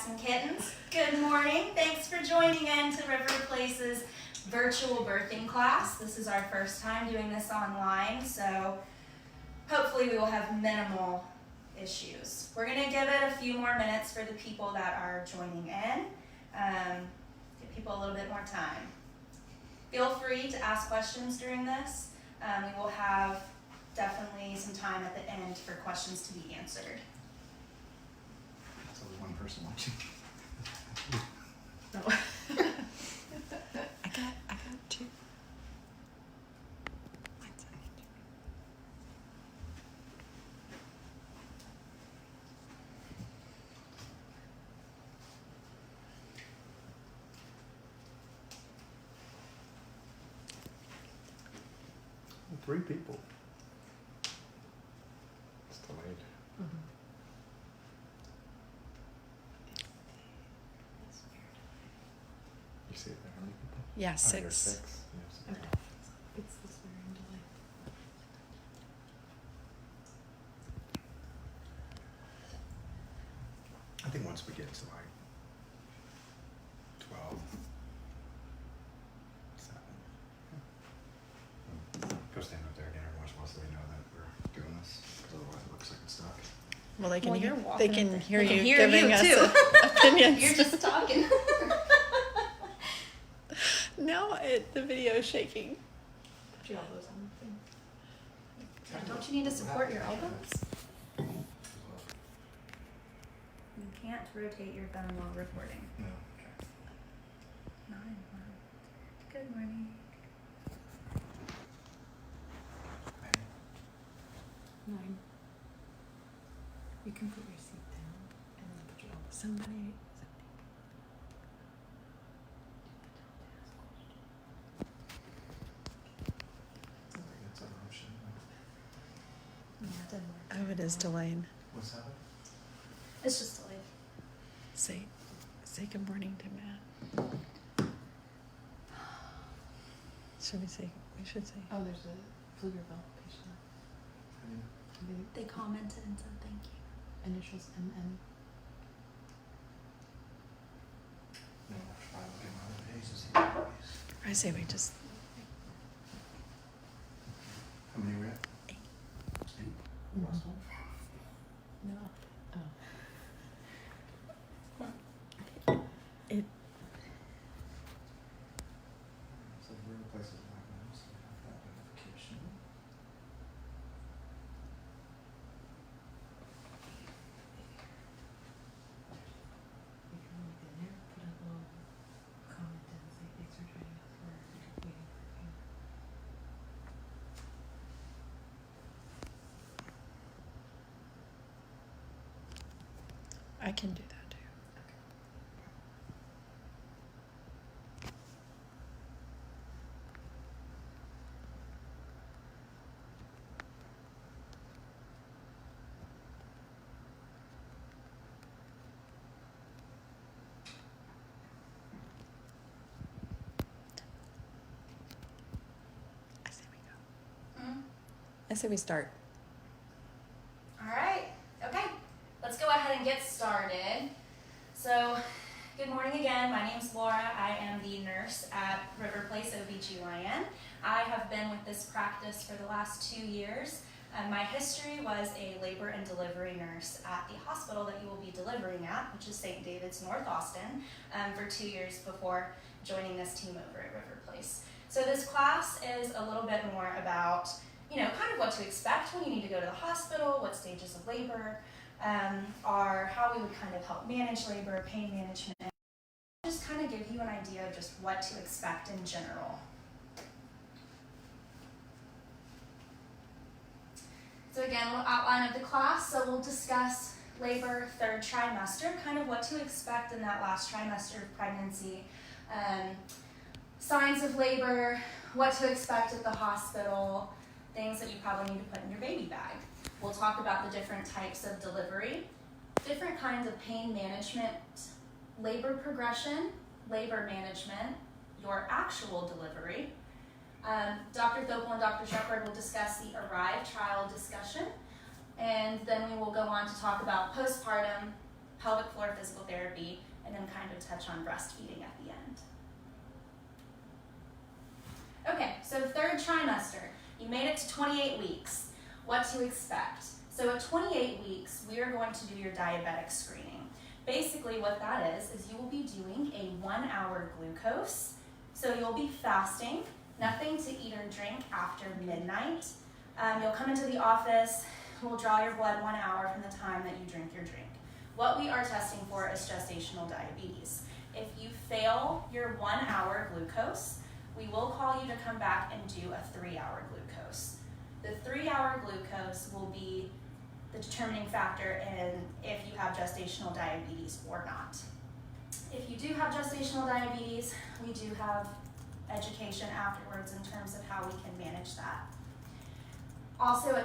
and kittens. Good morning. Thanks for joining in to River Place's virtual birthing class. This is our first time doing this online, so hopefully we will have minimal issues. We're going to give it a few more minutes for the people that are joining in. Give people a little bit more time. Feel free to ask questions during this. We will have definitely some time at the end for questions to be answered. So there's one person watching. No. I got two. Three people. It's delayed. Mm-hmm. You see it there? How many people? Yeah, Oh, six. there's six. Yes. Okay. It's this wearing delay. I think once we get to like 12, 7. Go stand up there again every once in a while so we know that we're doing this. Because otherwise it looks like it's stuck. Well, they can Well, hear. you're They walking can up there. hear They can you hear giving you, us too. opinions. You're just talking. No, the video is shaking. Put your elbows on the thing. Don't you need to support your elbows? You can't rotate your phone while recording. No. Okay. 9. Good morning. 9. You can put your seat down and then put your elbow. Somebody. That's our option. Yeah, it didn't work. Oh, it is delayed. What's happening? It's just delayed. Say good morning to Matt. Should we say? We should say. Oh, there's a Pflugerville patient. They commented and said thank you. Initials MM. No, I will get my other pages here. I say we just. How many are we at? 8. 8? Last one? No. Oh. It. So we're in places like that, so we have that notification. You can look in there, put a little comment and say thanks for joining us. We're waiting for you. I can do that too. I say we go. Mm-hmm. I say we start. All right. Okay. Let's go ahead and get started. So, good morning again. My name's Laura. I am the nurse at River Place OB/GYN. I have been with this practice for the last 2 years. My history was a labor and delivery nurse at the hospital that you will be delivering at, which is St. David's, North Austin, for 2 years before joining this team over at River Place. So this class is a little bit more about, kind of what to expect when you need to go to the hospital, what stages of labor are, how we would kind of help manage labor, pain management, and just kind of give you an idea of just what to expect in general. So again, we'll outline of the class. So we'll discuss labor, 3rd trimester, kind of what to expect in that last trimester of pregnancy, signs of labor, what to expect at the hospital, things that you probably need to put in your baby bag. We'll talk about the different types of delivery, different kinds of pain management, labor progression, labor management, your actual delivery. Dr. Thopel and Dr. Shepard will discuss the ARRIVE trial discussion, and then we will go on to talk about postpartum, pelvic floor physical therapy, and then kind of touch on breastfeeding at the end. Okay, so third trimester. You made it to 28 weeks. What to expect? So at 28 weeks, we are going to do your diabetic screening. Basically what that is you will be doing a 1-hour glucose. So you'll be fasting, nothing to eat or drink after midnight. You'll come into the office, we'll draw your blood 1 hour from the time that you drink your drink. What we are testing for is gestational diabetes. If you fail your 1-hour glucose, we will call you to come back and do a 3-hour glucose. The 3-hour glucose will be the determining factor in if you have gestational diabetes or not. If you do have gestational diabetes, we do have education afterwards in terms of how we can manage that. Also,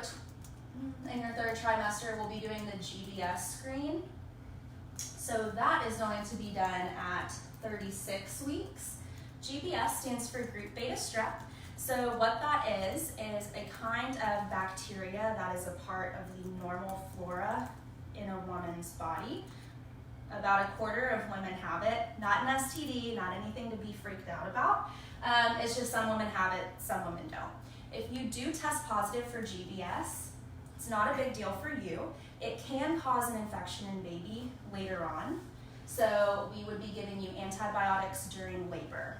in your third trimester, we'll be doing the GBS screen. So that is going to be done at 36 weeks. GBS stands for group beta strep. So what that is a kind of bacteria that is a part of the normal flora in a woman's body. About a quarter of women have it. Not an STD, not anything to be freaked out about. It's just some women have it, some women don't. If you do test positive for GBS, it's not a big deal for you. It can cause an infection in baby later on. So we would be giving you antibiotics during labor.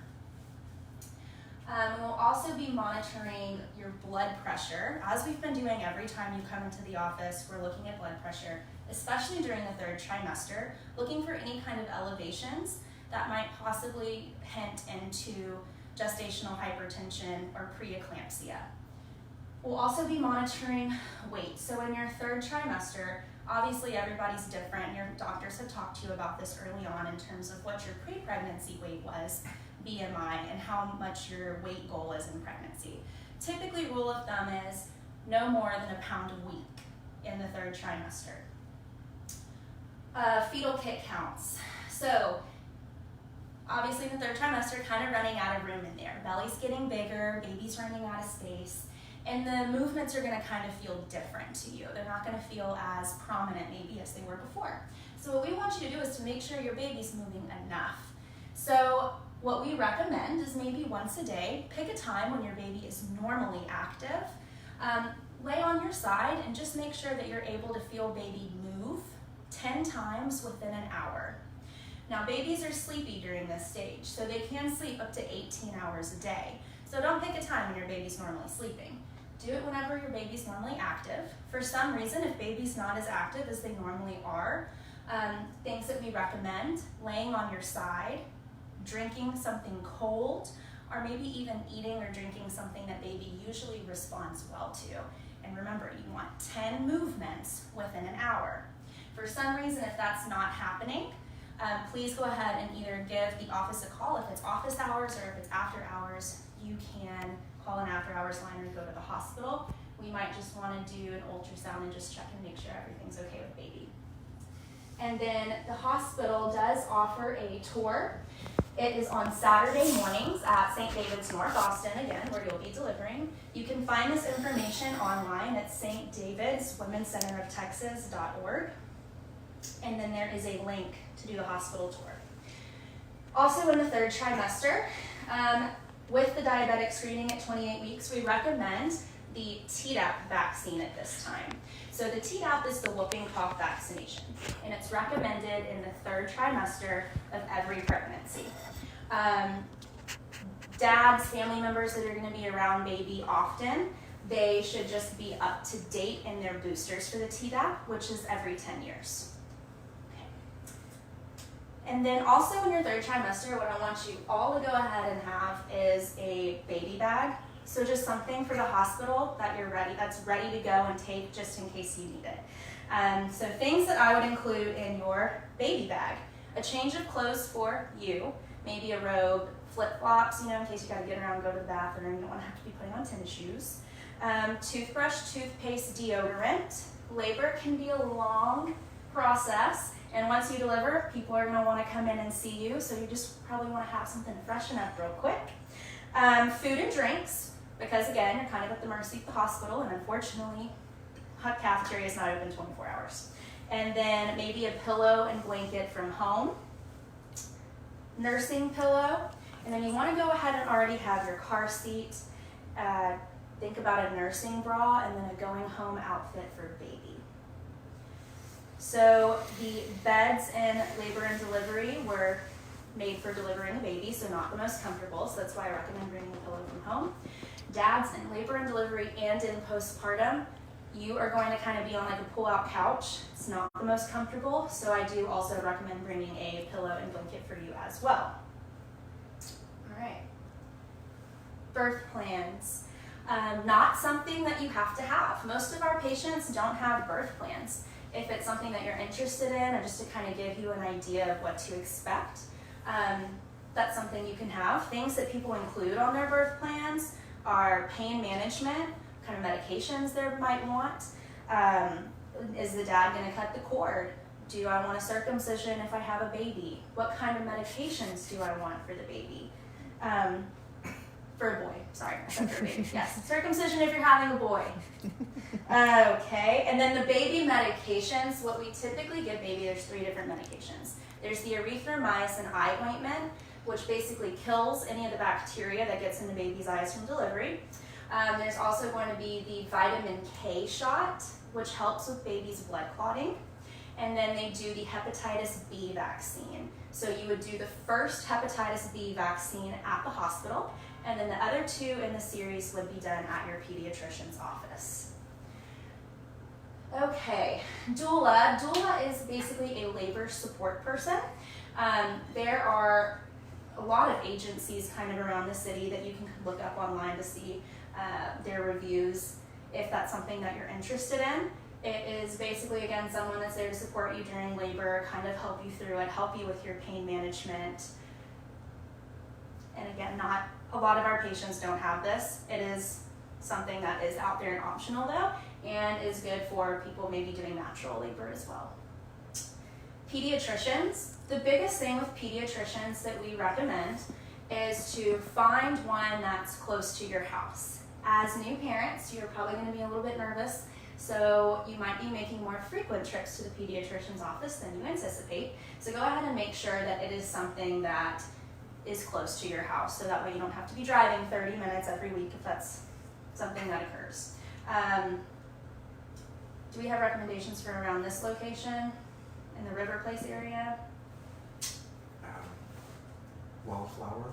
We'll also be monitoring your blood pressure. As we've been doing every time you come into the office, we're looking at blood pressure, especially during the third trimester, looking for any kind of elevations that might possibly hint into gestational hypertension or preeclampsia. We'll also be monitoring weight. So in your third trimester, obviously everybody's different. Your doctors have talked to you about this early on in terms of what your pre-pregnancy weight was, BMI, and how much your weight goal is in pregnancy. Typically, rule of thumb is no more than a pound a week in the third trimester. Fetal kit counts. So obviously in the third trimester, kind of running out of room in there. Belly's getting bigger, baby's running out of space, and the movements are gonna kind of feel different to you. They're not gonna feel as prominent maybe as they were before. So what we want you to do is to make sure your baby's moving enough. So what we recommend is maybe once a day, pick a time when your baby is normally active, lay on your side and just make sure that you're able to feel baby move 10 times within an hour. Now babies are sleepy during this stage, so they can sleep up to 18 hours a day. So don't pick a time when your baby's normally sleeping. Do it whenever your baby's normally active. For some reason, if baby's not as active as they normally are, things that we recommend, laying on your side, drinking something cold, or maybe even eating or drinking something that baby usually responds well to. And remember, you want 10 movements within an hour. For some reason, if that's not happening, please go ahead and either give the office a call if it's office hours, or if it's after hours, you can call an after hours line or go to the hospital. We might just want to do an ultrasound and just check and make sure everything's okay with baby. And then the hospital does offer a tour. It is on Saturday mornings at St. David's North Austin, again, where you'll be delivering. You can find this information online at stdavidswomencenteroftexas.org. And then there is a link to do the hospital tour. Also in the third trimester, with the diabetic screening at 28 weeks, we recommend the Tdap vaccine at this time. So the Tdap is the whooping cough vaccination, and it's recommended in the third trimester of every pregnancy. Dads, family members that are going to be around baby often, they should just be up to date in their boosters for the Tdap, which is every 10 years. Okay. And then also in your third trimester, what I want you all to go ahead and have is a baby bag. So just something for the hospital that that's ready to go and take just in case you need it. So things that I would include in your baby bag: a change of clothes for you, maybe a robe, flip-flops, in case you gotta get around and go to the bathroom, you don't wanna have to be putting on tennis shoes. Toothbrush, toothpaste, deodorant. Labor can be a long process, and once you deliver, people are gonna wanna come in and see you, so you just probably wanna have something to freshen up real quick. Food and drinks, because again, you're kind of at the mercy of the hospital, and unfortunately, hot cafeteria is not open 24 hours. and then maybe a pillow and blanket from home, nursing pillow, and then you want to go ahead and already have your car seat. Think about a nursing bra and then a going home outfit for baby. So the beds in labor and delivery were made for delivering a baby, so not the most comfortable, so that's why I recommend bringing a pillow from home. Dads in labor and delivery and in postpartum, you are going to kind of be on like a pull-out couch. It's not the most comfortable, so I do also recommend bringing a pillow and blanket for you as well. All right. Birth plans. Not something that you have to have. Most of our patients don't have birth plans. If it's something that you're interested in, or just to kind of give you an idea of what to expect, that's something you can have. Things that people include on their birth plans are pain management, kind of medications they might want. Is the dad going to cut the cord? Do I want a circumcision if I have a baby? What kind of medications do I want for the baby? For a boy, sorry, I said for a baby. Yes, circumcision if you're having a boy. Okay, and then the baby medications, what we typically give baby, there's 3 different medications. There's the erythromycin eye ointment, which basically kills any of the bacteria that gets in the baby's eyes from delivery. There's also going to be the vitamin K shot, which helps with baby's blood clotting. And then they do the hepatitis B vaccine. So you would do the first hepatitis B vaccine at the hospital, and then the other 2 in the series would be done at your pediatrician's office. Okay, doula. Doula is basically a labor support person. There are a lot of agencies kind of around the city that you can look up online to see their reviews if that's something that you're interested in. It is basically, again, someone that's there to support you during labor, kind of help you through it, help you with your pain management. And again, not a lot of our patients don't have this. It is something that is out there and optional though, and is good for people maybe doing natural labor as well. Pediatricians. The biggest thing with pediatricians that we recommend is to find one that's close to your house. As new parents, you're probably going to be a little bit nervous, so you might be making more frequent trips to the pediatrician's office than you anticipate. So go ahead and make sure that it is something that is close to your house, so that way you don't have to be driving 30 minutes every week if that's something that occurs. Do we have recommendations for around this location in the River Place area? Wildflower,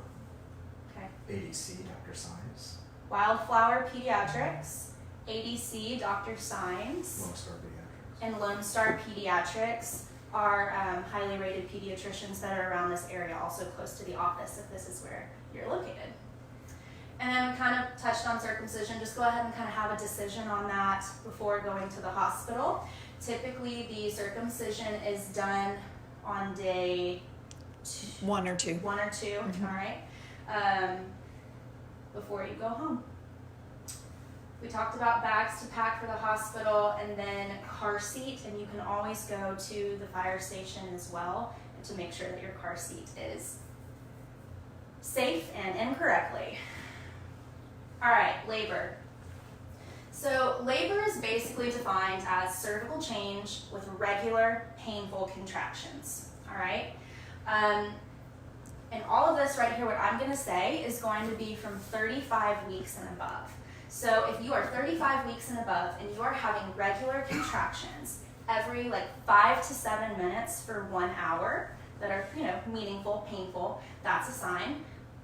Okay. ADC, Dr. Science, Wildflower Pediatrics, ADC, Dr. Signs, Lone Star Pediatrics. and Lone Star Pediatrics are highly rated pediatricians that are around this area, also close to the office if this is where you're located. And then we kind of touched on circumcision. Just go ahead and kind of have a decision on that before going to the hospital. Typically, the circumcision is done on day 1 or 2. 1 or 2, Mhm. all right, before you go home. We talked about bags to pack for the hospital, and then car seat, and you can always go to the fire station as well to make sure that your car seat is safe and in correctly. All right, labor. So labor is basically defined as cervical change with regular painful contractions, all right? And all of this right here, what I'm gonna say, is going to be from 35 weeks and above. So if you are 35 weeks and above and you are having regular contractions every 5 to 7 minutes for 1 hour that are, meaningful, painful, that's a sign.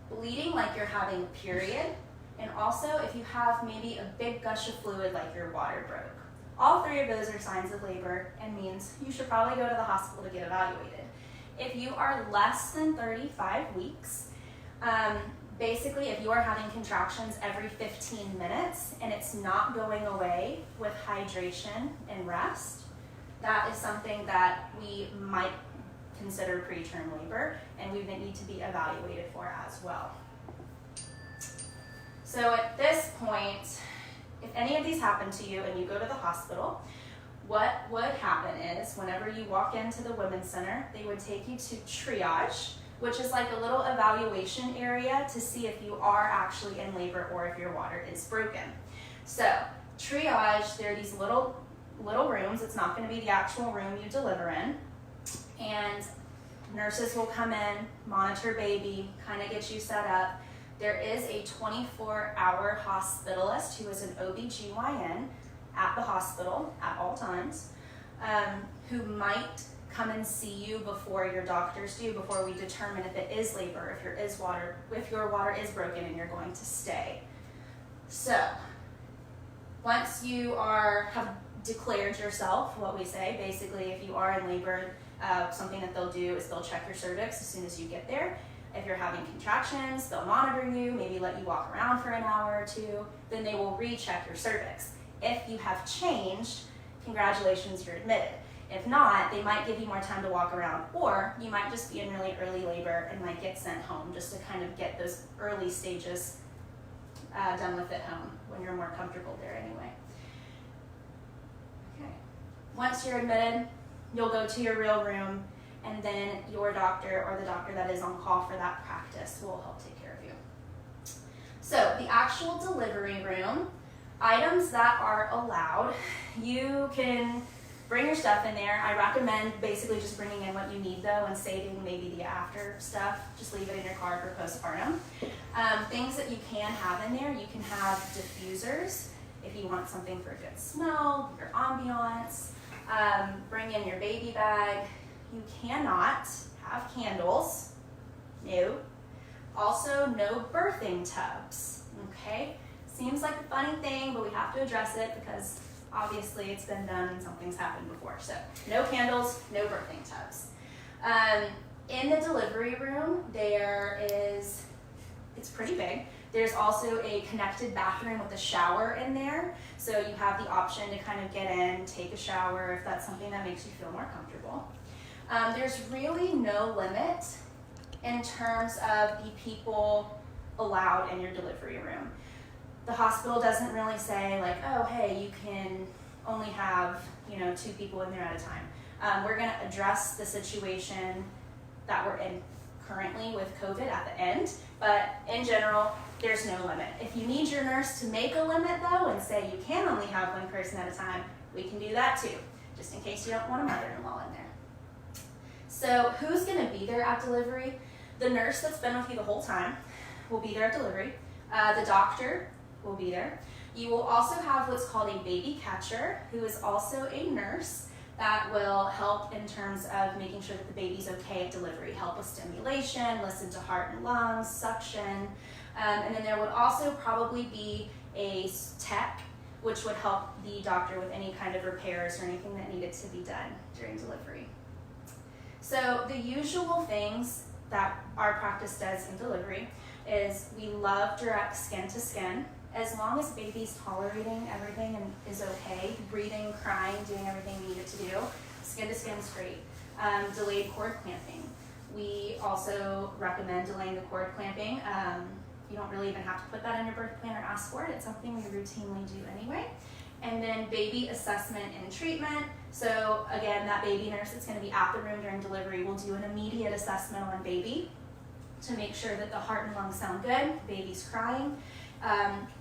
Bleeding like you're having a period, and also if you have maybe a big gush of fluid like your water broke. All 3 of those are signs of labor and means you should probably go to the hospital to get evaluated. If you are less than 35 weeks, basically if you are having contractions every 15 minutes and it's not going away with hydration and rest, that is something that we might consider preterm labor and we need to be evaluated for as well. So at this point, if any of these happen to you and you go to the hospital, what would happen is whenever you walk into the Women's Center, they would take you to triage, which is like a little evaluation area to see if you are actually in labor or if your water is broken. So triage, there are these little little rooms. It's not going to be the actual room you deliver in. And nurses will come in, monitor baby, kind of get you set up. There is a 24-hour hospitalist who is an OB/GYN at the hospital at all times, who might come and see you before your doctors do, before we determine if it is labor, if your water is broken and you're going to stay. So, once you have declared yourself, what we say, basically if you are in labor, something that they'll do is they'll check your cervix as soon as you get there. If you're having contractions, they'll monitor you, maybe let you walk around for an hour or two, then they will recheck your cervix. If you have changed, congratulations, you're admitted. If not, they might give you more time to walk around, or you might just be in really early labor and might get sent home just to kind of get those early stages done with at home when you're more comfortable there anyway. Okay. Once you're admitted, you'll go to your real room, and then your doctor or the doctor that is on call for that practice will help take care of you. So the actual delivery room, items that are allowed, you can bring your stuff in there. I recommend basically just bringing in what you need though and saving maybe the after stuff. Just leave it in your car for postpartum. Things that you can have in there, you can have diffusers if you want something for a good smell, your ambiance. Bring in your baby bag. You cannot have candles. No. Also, no birthing tubs. Okay? Seems like a funny thing, but we have to address it because obviously it's been done and something's happened before. So, no candles, no birthing tubs. In the delivery room, it's pretty big. There's also a connected bathroom with a shower in there. So you have the option to kind of get in, take a shower if that's something that makes you feel more comfortable. There's really no limit in terms of the people allowed in your delivery room. The hospital doesn't really say like, oh, hey, you can only have, 2 people in there at a time. We're going to address the situation that we're in currently with COVID at the end, but in general, there's no limit. If you need your nurse to make a limit though and say you can only have 1 person at a time, we can do that too, just in case you don't want a mother-in-law in there. So who's going to be there at delivery? The nurse that's been with you the whole time will be there at delivery. The doctor will be there. You will also have what's called a baby catcher, who is also a nurse that will help in terms of making sure that the baby's okay at delivery, help with stimulation, listen to heart and lungs, suction. And then there would also probably be a tech, which would help the doctor with any kind of repairs or anything that needed to be done during delivery. So the usual things that our practice does in delivery is we love direct skin to skin. As long as baby's tolerating everything and is okay, breathing, crying, doing everything we need it to do, skin to skin is great. Delayed cord clamping. We also recommend delaying the cord clamping. You don't really even have to put that in your birth plan or ask for it. It's something we routinely do anyway. And then baby assessment and treatment. So again, that baby nurse that's going to be at the room during delivery will do an immediate assessment on baby to make sure that the heart and lungs sound good, baby's crying.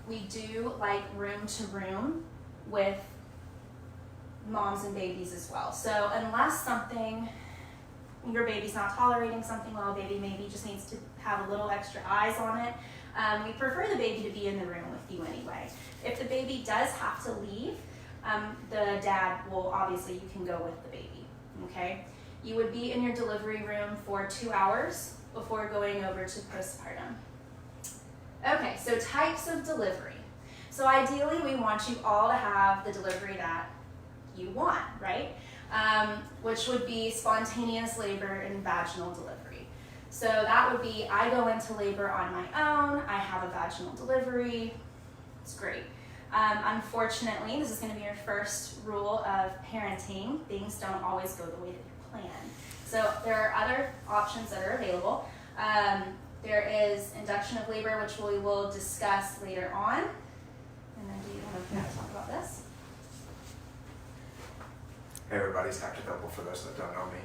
We do like room to room with moms and babies as well. So unless your baby's not tolerating something well, baby maybe just needs to have a little extra eyes on it, we prefer the baby to be in the room with you anyway. If the baby does have to leave, the dad will, obviously you can go with the baby, okay? You would be in your delivery room for 2 hours before going over to postpartum. Okay, so types of delivery. So ideally we want you all to have the delivery that you want, right? Which would be spontaneous labor and vaginal delivery. So that would be, I go into labor on my own, I have a vaginal delivery, it's great. Unfortunately, this is going to be your first rule of parenting. Things don't always go the way that you plan. So there are other options that are available. There is induction of labor, which we will discuss later on. And then do you want to talk about this? Hey everybody, it's Dr. Doble for those that don't know me.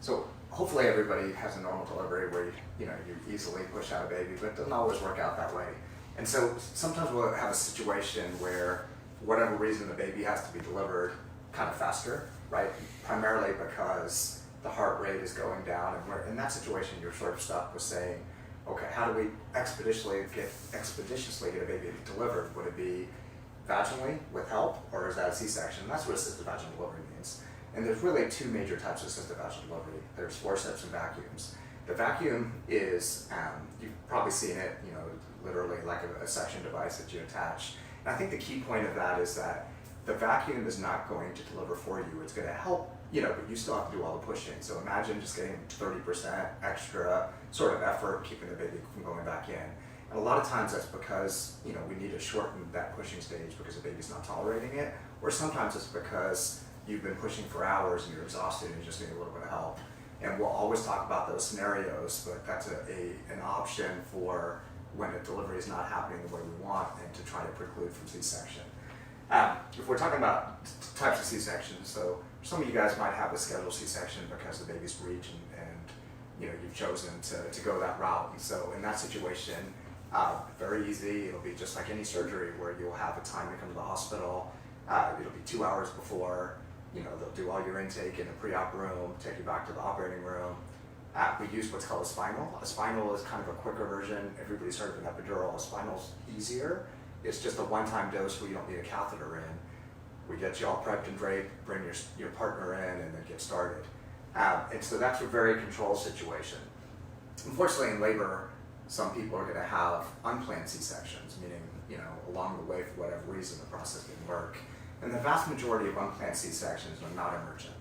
So hopefully everybody has a normal delivery where you easily push out a baby, but it doesn't always work out that way. And so sometimes we'll have a situation where for whatever reason, the baby has to be delivered kind of faster, right? Primarily because the heart rate is going down, and we're in that situation, you're sort of stuck with saying, okay, how do we expeditiously get a baby delivered? Would it be vaginally with help, or is that a C-section? And that's what assisted vaginal delivery means. And there's really two major types of assisted vaginal delivery. There's forceps and vacuums. The vacuum is, you've probably seen it, you know, literally like a suction device that you attach. And I think the key point of that is that the vacuum is not going to deliver for you. It's going to help, you know, but you still have to do all the pushing. So imagine just getting 30% extra sort of effort keeping the baby from going back in. And a lot of times that's because, you know, we need to shorten that pushing stage because the baby's not tolerating it. Or sometimes it's because you've been pushing for hours and you're exhausted and you just need a little bit of help. And we'll always talk about those scenarios, but that's an option for when a delivery is not happening the way we want and to try to preclude from C-section. If we're talking about types of C-sections, so some of you guys might have a scheduled C-section because the baby's breech and you know, you've chosen to go that route. And so in that situation, very easy, it'll be just like any surgery where you'll have a time to come to the hospital. It'll be 2 hours before, you know, they'll do all your intake in the pre-op room, take you back to the operating room. We use what's called a spinal. A spinal is kind of a quicker version. Everybody's heard of an epidural. A spinal's easier. It's just a one-time dose where you don't need a catheter in. We get you all prepped and draped, bring your partner in, and then get started. And so that's a very controlled situation. Unfortunately, in labor, some people are going to have unplanned C-sections, meaning, you know, along the way, for whatever reason, the process didn't work. And the vast majority of unplanned C-sections are not emergent.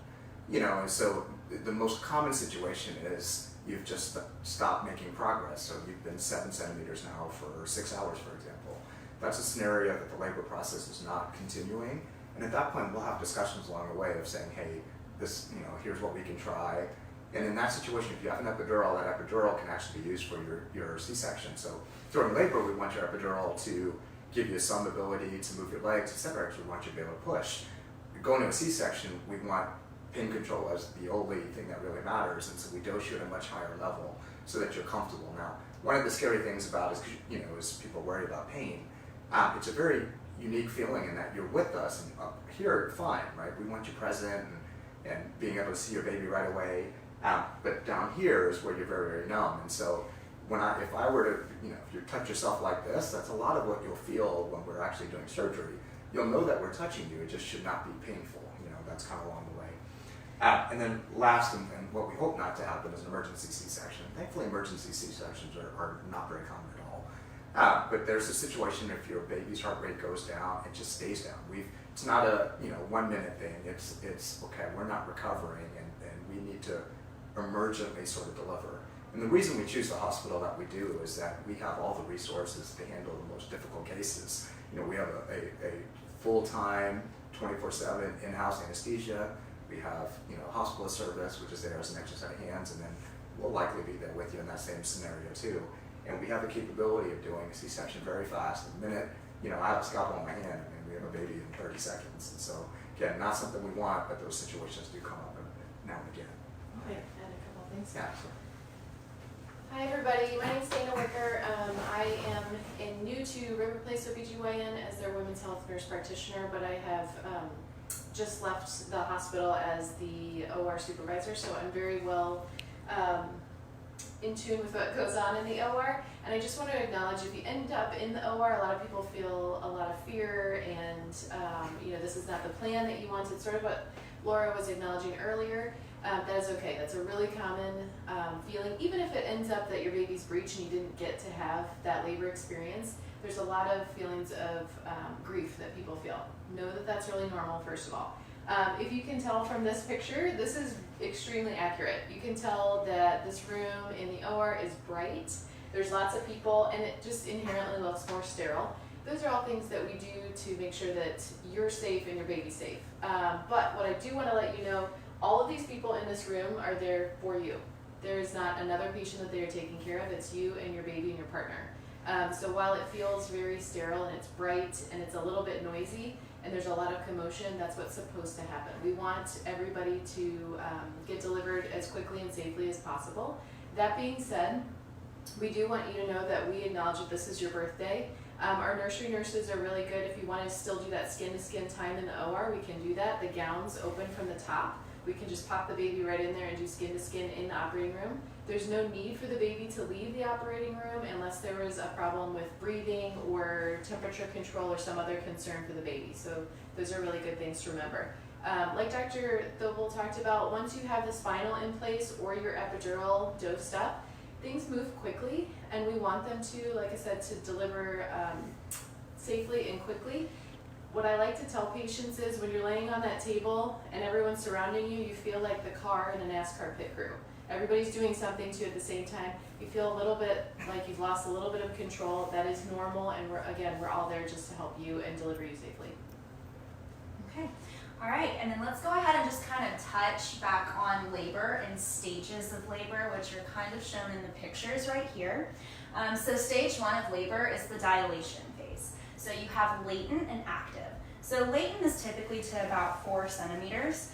You know, and so the most common situation is you've just stopped making progress. So you've been 7 centimeters now for 6 hours, for example. That's a scenario that the labor process is not continuing. And at that point, we'll have discussions along the way of saying, hey, this, you know, here's what we can try. And in that situation, if you have an epidural, that epidural can actually be used for your C-section. So during labor, we want your epidural to give you some ability to move your legs, etc., because we want you to be able to push. Going to a C-section, we want pain control as the only thing that really matters, and so we dose you at a much higher level so that you're comfortable. Now, one of the scary things about is, you know, is people worry about pain. It's a very unique feeling in that you're with us, and up here you're fine, right? We want you present and being able to see your baby right away. But down here is where you're very, very numb. And so if I were to, you know, if you touch yourself like this, that's a lot of what you'll feel when we're actually doing surgery. You'll know that we're touching you, it just should not be painful. You know, that's kind of along the way. And then last, and what we hope not to happen, is an emergency C-section. Thankfully, emergency C-sections are not very common at all. But there's a situation if your baby's heart rate goes down, it just stays down. It's not a 1 minute thing. It's okay, we're not recovering, and we need to emergently sort of deliver. And the reason we choose the hospital that we do is that we have all the resources to handle the most difficult cases. You know, we have a full-time, 24/7 in-house anesthesia. We have, you know, hospitalist service, which is there as an extra set of hands, and then we'll likely be there with you in that same scenario too. And we have the capability of doing a C-section very fast. The minute, you know, I have a scalpel in my hand, and we have a baby in 30 seconds. And so, again, not something we want, but those situations do come up now and again. Okay, and a couple things. Yeah. So. Hi everybody, my name's Dana Wicker. I am new to River Place OBGYN as their women's health nurse practitioner, but I have just left the hospital as the OR supervisor, so I'm very well in tune with what goes on in the OR. And I just want to acknowledge, if you end up in the OR, a lot of people feel a lot of fear, and you know, this is not the plan that you wanted. Sort of what Laura was acknowledging earlier. That is okay. That's a really common feeling. Even if it ends up that your baby's breech and you didn't get to have that labor experience, there's a lot of feelings of grief that people feel. Know that that's really normal, first of all. If you can tell from this picture, this is extremely accurate. You can tell that this room in the OR is bright. There's lots of people, and it just inherently looks more sterile. Those are all things that we do to make sure that you're safe and your baby's safe. But what I do want to let you know, all of these people in this room are there for you. There is not another patient that they are taking care of. It's you and your baby and your partner. So while it feels very sterile and it's bright and it's a little bit noisy and there's a lot of commotion, that's what's supposed to happen. We want everybody to get delivered as quickly and safely as possible. That being said, we do want you to know that we acknowledge that this is your birthday. Our nursery nurses are really good. If you want to still do that skin-to-skin time in the OR, we can do that. The gown's open from the top. We can just pop the baby right in there and do skin-to-skin in the operating room. There's no need for the baby to leave the operating room unless there was a problem with breathing or temperature control or some other concern for the baby. So those are really good things to remember. Like Dr. Thobel talked about, once you have the spinal in place or your epidural dosed up, things move quickly, and we want them to, like I said, to deliver safely and quickly. What I like to tell patients is when you're laying on that table and everyone's surrounding you, you feel like the car in a NASCAR pit crew. Everybody's doing something to at the same time. You feel a little bit like you've lost a little bit of control. That is normal, and we're all there just to help you and deliver you safely. Okay. All right, and then let's go ahead and just kind of touch back on labor and stages of labor, which are kind of shown in the pictures right here. So stage 1 of labor is the dilation phase. So you have latent and active. So latent is typically to about 4 centimeters,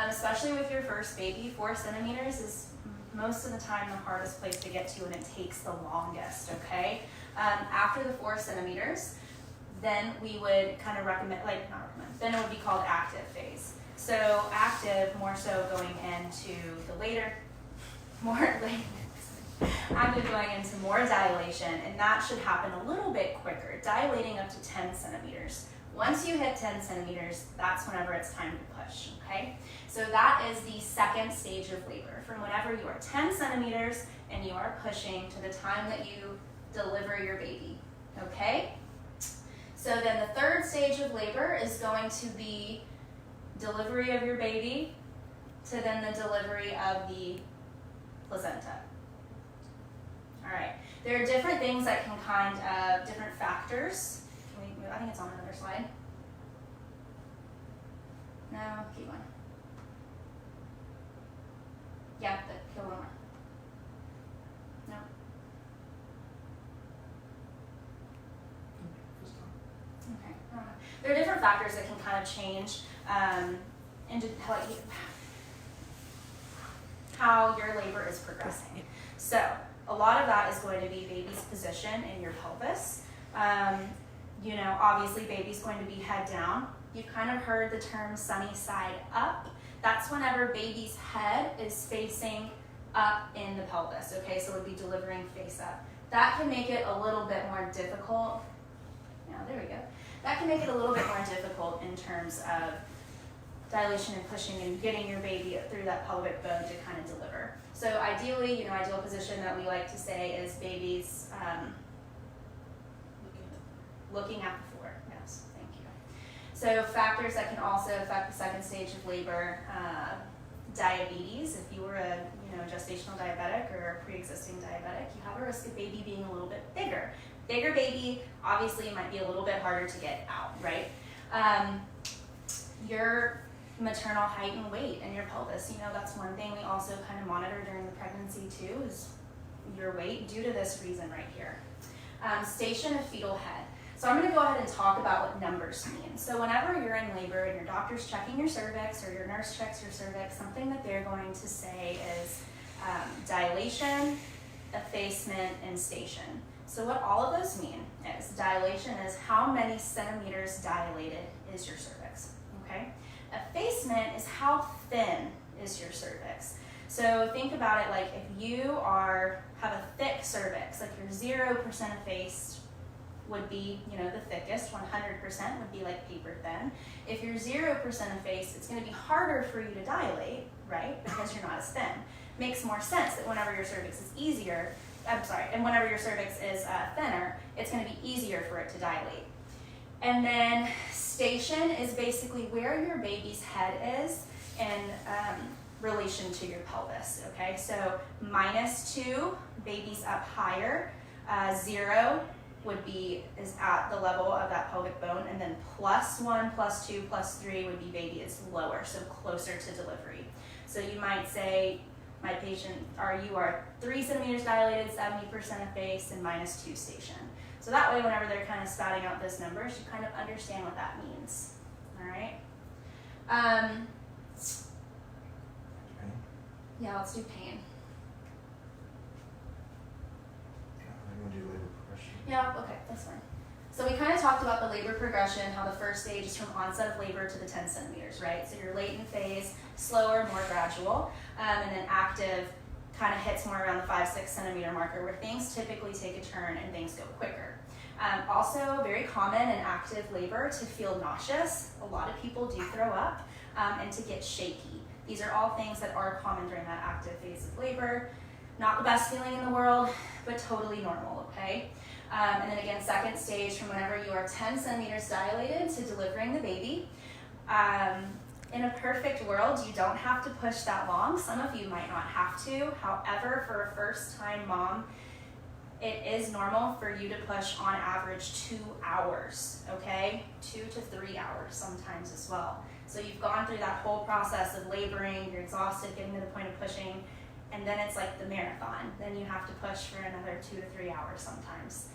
especially with your first baby. 4 centimeters is most of the time the hardest place to get to, and it takes the longest, okay? After the 4 centimeters, then we would kind of then it would be called active phase. So active, more so going into the active going into more dilation, and that should happen a little bit quicker, dilating up to 10 centimeters. Once you hit 10 centimeters, that's whenever it's time to push, okay? So that is the second stage of labor, from whenever you are 10 centimeters and you are pushing to the time that you deliver your baby, okay? So then the third stage of labor is going to be delivery of your baby to then the delivery of the placenta. All right, there are different things that can different factors. Can we move? I think it's on another slide. No, keep going. Yeah, go one more. No. Okay. There are different factors that can kind of change into how your labor is progressing. So a lot of that is going to be baby's position in your pelvis. Obviously baby's going to be head down. You've kind of heard the term sunny side up. That's whenever baby's head is facing up in the pelvis, okay? So it would be delivering face up. That can make it a little bit more difficult. Now, there we go. That can make it a little bit more difficult in terms of dilation and pushing and getting your baby through that pelvic bone to kind of deliver. So ideally, ideal position that we like to say is baby's looking at the floor. Yes, thank you. So factors that can also affect the second stage of labor, diabetes. If you were a gestational diabetic or a pre-existing diabetic, you have a risk of baby being a little bit bigger. Bigger baby, obviously, might be a little bit harder to get out, right? Your maternal height and weight in your pelvis, that's one thing we also kind of monitor during the pregnancy too, is your weight due to this reason right here. Station of fetal head. So I'm going to go ahead and talk about what numbers mean. So whenever you're in labor and your doctor's checking your cervix or your nurse checks your cervix, something that they're going to say is dilation, effacement, and station. So what all of those mean is dilation is how many centimeters dilated is your cervix, okay? Effacement is how thin is your cervix. So think about it like if you have a thick cervix, like your 0% effaced would be, the thickest, 100% would be like paper thin. If you're 0% effaced, it's going to be harder for you to dilate, right? Because you're not as thin. Makes more sense that whenever your cervix is whenever your cervix is thinner, it's going to be easier for it to dilate. And then station is basically where your baby's head is in relation to your pelvis, okay? So -2, baby's up higher, 0 is at the level of that pelvic bone, and then +1, +2, +3 would be baby is lower, so closer to delivery. So you might say, my patient, you are 3 centimeters dilated, 70% effaced, and -2 station. So that way, whenever they're kind of spouting out those numbers, you kind of understand what that means. All right. Yeah, let's do pain. I'm going to do labor progression. Yeah, okay, that's fine. So we kind of talked about the labor progression, how the first stage is from onset of labor to the 10 centimeters, right? So your latent phase, slower, more gradual, and then active kind of hits more around the 5-6 centimeter marker where things typically take a turn and things go quicker. Also, very common in active labor to feel nauseous. A lot of people do throw up and to get shaky. These are all things that are common during that active phase of labor. Not the best feeling in the world, but totally normal, okay? And then again, second stage from whenever you are 10 centimeters dilated to delivering the baby. In a perfect world, you don't have to push that long. Some of you might not have to. However, for a first-time mom, it is normal for you to push on average 2 hours, okay? 2 to 3 hours sometimes as well. So you've gone through that whole process of laboring, you're exhausted, getting to the point of pushing, and then it's like the marathon. Then you have to push for another 2 to 3 hours sometimes.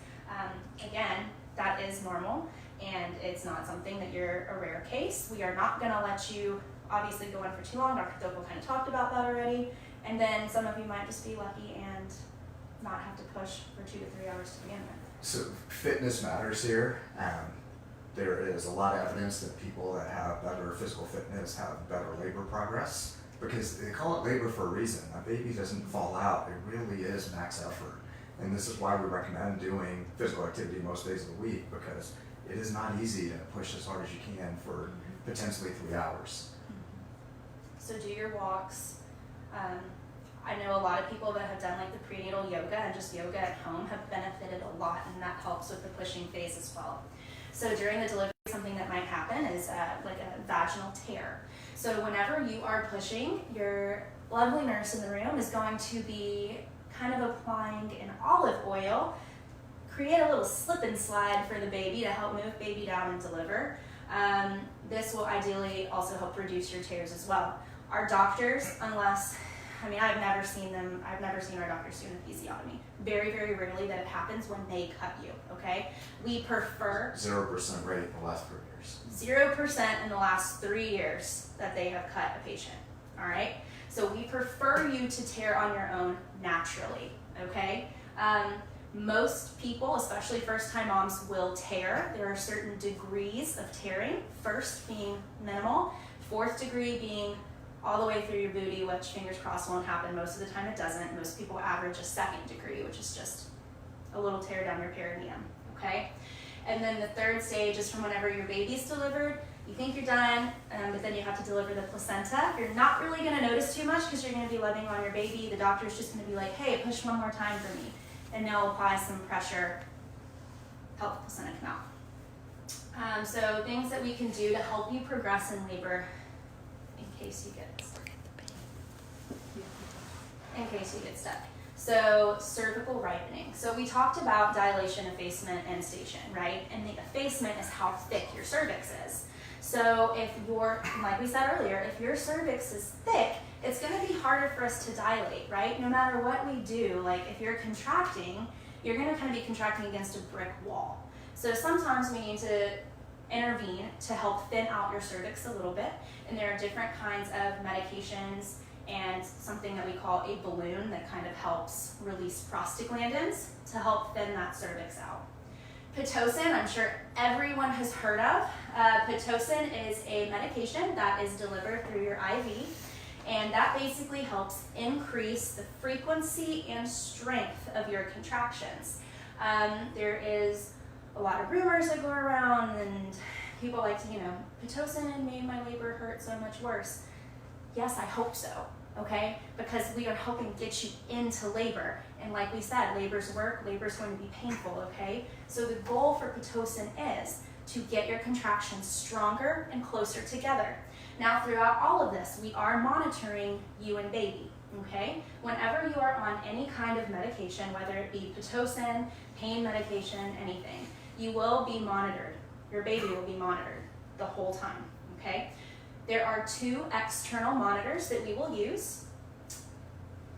Again, that is normal, and it's not something that you're a rare case. We are not gonna let you obviously go in for too long. Dr. Dople kind of talked about that already. And then some of you might just be lucky and not have to push for 2 to 3 hours to begin with. So fitness matters here. There is a lot of evidence that people that have better physical fitness have better labor progress, because they call it labor for a reason. A baby doesn't fall out. It really is max effort. And this is why we recommend doing physical activity most days of the week, because it is not easy to push as hard as you can for potentially 3 hours. So do your walks. I know a lot of people that have done like the prenatal yoga and just yoga at home have benefited a lot, and that helps with the pushing phase as well. So during the delivery, something that might happen is like a vaginal tear. So whenever you are pushing, your lovely nurse in the room is going to be kind of applying an olive oil, create a little slip and slide for the baby to help move baby down and deliver. This will ideally also help reduce your tears as well. Our doctors, unless, I mean, I've never seen our doctors do an episiotomy. Very, very rarely that it happens when they cut you, okay? We prefer 0% rate in the last 3 years. 0% in the last 3 years that they have cut a patient, all right? So we prefer you to tear on your own naturally, okay? Most people, especially first-time moms, will tear. There are certain degrees of tearing, first being minimal, fourth degree being all the way through your booty, which fingers crossed won't happen. Most of the time it doesn't. Most people average a second degree, which is just a little tear down your perineum, okay? And then the third stage is from whenever your baby's delivered. You think you're done, but then you have to deliver the placenta. You're not really gonna notice too much because you're gonna be loving on your baby. The doctor's just gonna be like, hey, push one more time for me. And they'll apply some pressure, help the placenta come out. So things that we can do to help you progress in labor in case you get stuck. So cervical ripening. So we talked about dilation, effacement, and station, right? And the effacement is how thick your cervix is. So if like we said earlier, if your cervix is thick, it's gonna be harder for us to dilate, right? No matter what we do, like if you're contracting, you're gonna kind of be contracting against a brick wall. So sometimes we need to intervene to help thin out your cervix a little bit. And there are different kinds of medications and something that we call a balloon that kind of helps release prostaglandins to help thin that cervix out. Pitocin, I'm sure everyone has heard of. Pitocin is a medication that is delivered through your IV, and that basically helps increase the frequency and strength of your contractions. There is a lot of rumors that go around, and people like to, Pitocin made my labor hurt so much worse. Yes, I hope so, okay? Because we are helping get you into labor. And like we said, labor's work, labor's going to be painful, okay? So the goal for Pitocin is to get your contractions stronger and closer together. Now, throughout all of this, we are monitoring you and baby, okay? Whenever you are on any kind of medication, whether it be Pitocin, pain medication, anything, you will be monitored. Your baby will be monitored the whole time, okay? There are 2 external monitors that we will use.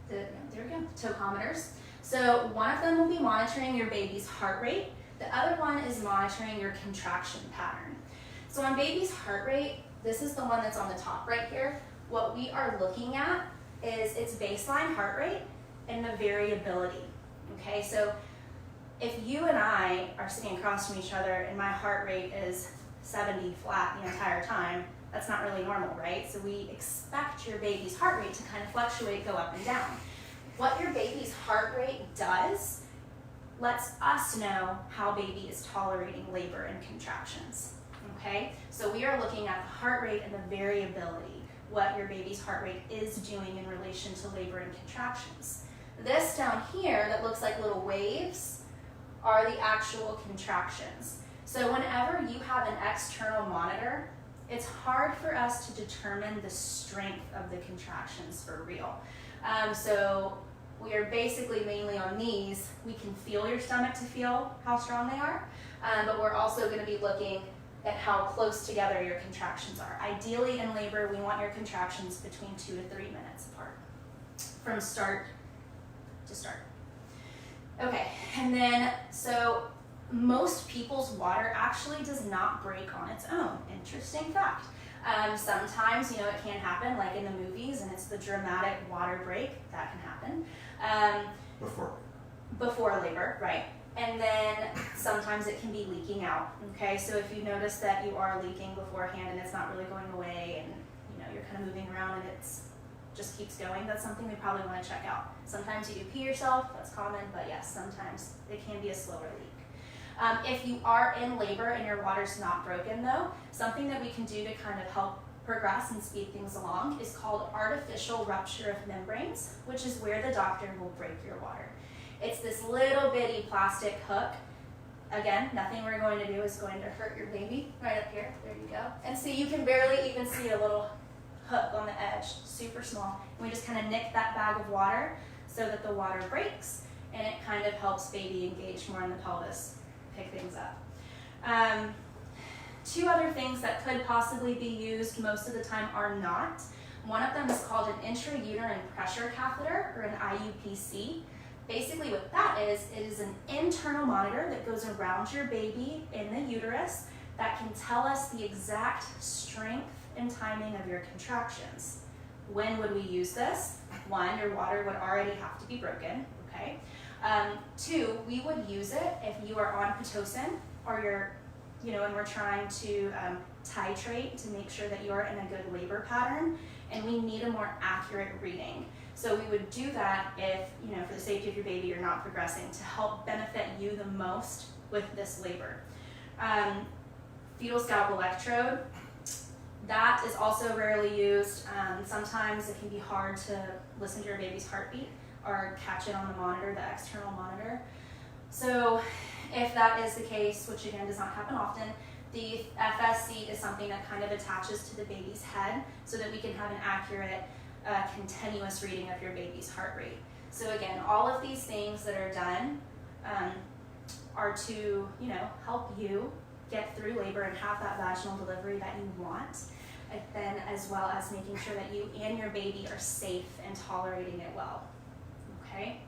There we go, tachometers. So one of them will be monitoring your baby's heart rate. The other one is monitoring your contraction pattern. So on baby's heart rate, this is the one that's on the top right here. What we are looking at is its baseline heart rate and the variability. Okay, so if you and I are sitting across from each other and my heart rate is 70 flat the entire time, that's not really normal, right? So we expect your baby's heart rate to kind of fluctuate, go up and down. What your baby's heart rate does lets us know how baby is tolerating labor and contractions, okay? So we are looking at the heart rate and the variability, what your baby's heart rate is doing in relation to labor and contractions. This down here that looks like little waves are the actual contractions. So whenever you have an external monitor, it's hard for us to determine the strength of the contractions for real. So we are basically mainly on these. We can feel your stomach to feel how strong they are, but we're also going to be looking at how close together your contractions are. Ideally in labor, we want your contractions between 2 to 3 minutes apart from start to start. Okay, and then so most people's water actually does not break on its own. Interesting fact. Sometimes, it can happen, like in the movies, and it's the dramatic water break. That can happen. Before labor, right. And then sometimes it can be leaking out, okay? So if you notice that you are leaking beforehand and it's not really going away and, you're kind of moving around and it's just keeps going, that's something we probably want to check out. Sometimes you do pee yourself, that's common, but yes, sometimes it can be a slower leak. If you are in labor and your water's not broken though, something that we can do to kind of help progress and speed things along is called artificial rupture of membranes, which is where the doctor will break your water. It's this little bitty plastic hook. Again, nothing we're going to do is going to hurt your baby. Right up here, there you go. And see, you can barely even see a little hook on the edge, super small. And we just kind of nick that bag of water so that the water breaks, and it kind of helps baby engage more in the pelvis, pick things up. 2 other things that could possibly be used most of the time are not. One of them is called an intrauterine pressure catheter, or an IUPC. Basically what that is, it is an internal monitor that goes around your baby in the uterus that can tell us the exact strength and timing of your contractions. When would we use this? 1, your water would already have to be broken, okay? 2, we would use it if you are on Pitocin or you're, and we're trying to titrate to make sure that you're in a good labor pattern and we need a more accurate reading. So we would do that if, for the safety of your baby, you're not progressing, to help benefit you the most with this labor. Fetal scalp electrode, that is also rarely used. Sometimes it can be hard to listen to your baby's heartbeat or catch it on the monitor, the external monitor. So if that is the case, which again does not happen often, the FSC is something that kind of attaches to the baby's head so that we can have an accurate continuous reading of your baby's heart rate. So again, all of these things that are done are to, help you get through labor and have that vaginal delivery that you want, and then as well as making sure that you and your baby are safe and tolerating it well. Okay?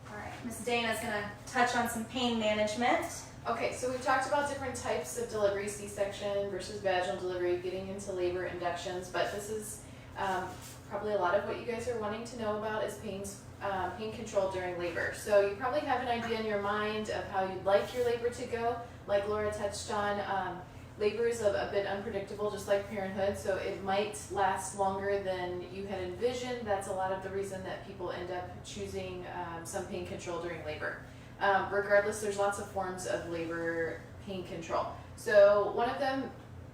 All right, Miss Dana's gonna touch on some pain management. Okay, so we've talked about different types of delivery, C-section versus vaginal delivery, getting into labor inductions, but this is probably a lot of what you guys are wanting to know about is pain control during labor. So you probably have an idea in your mind of how you'd like your labor to go. Like Laura touched on, labor is a bit unpredictable, just like parenthood, so it might last longer than you had envisioned. That's a lot of the reason that people end up choosing some pain control during labor. Regardless, there's lots of forms of labor pain control. So one of them,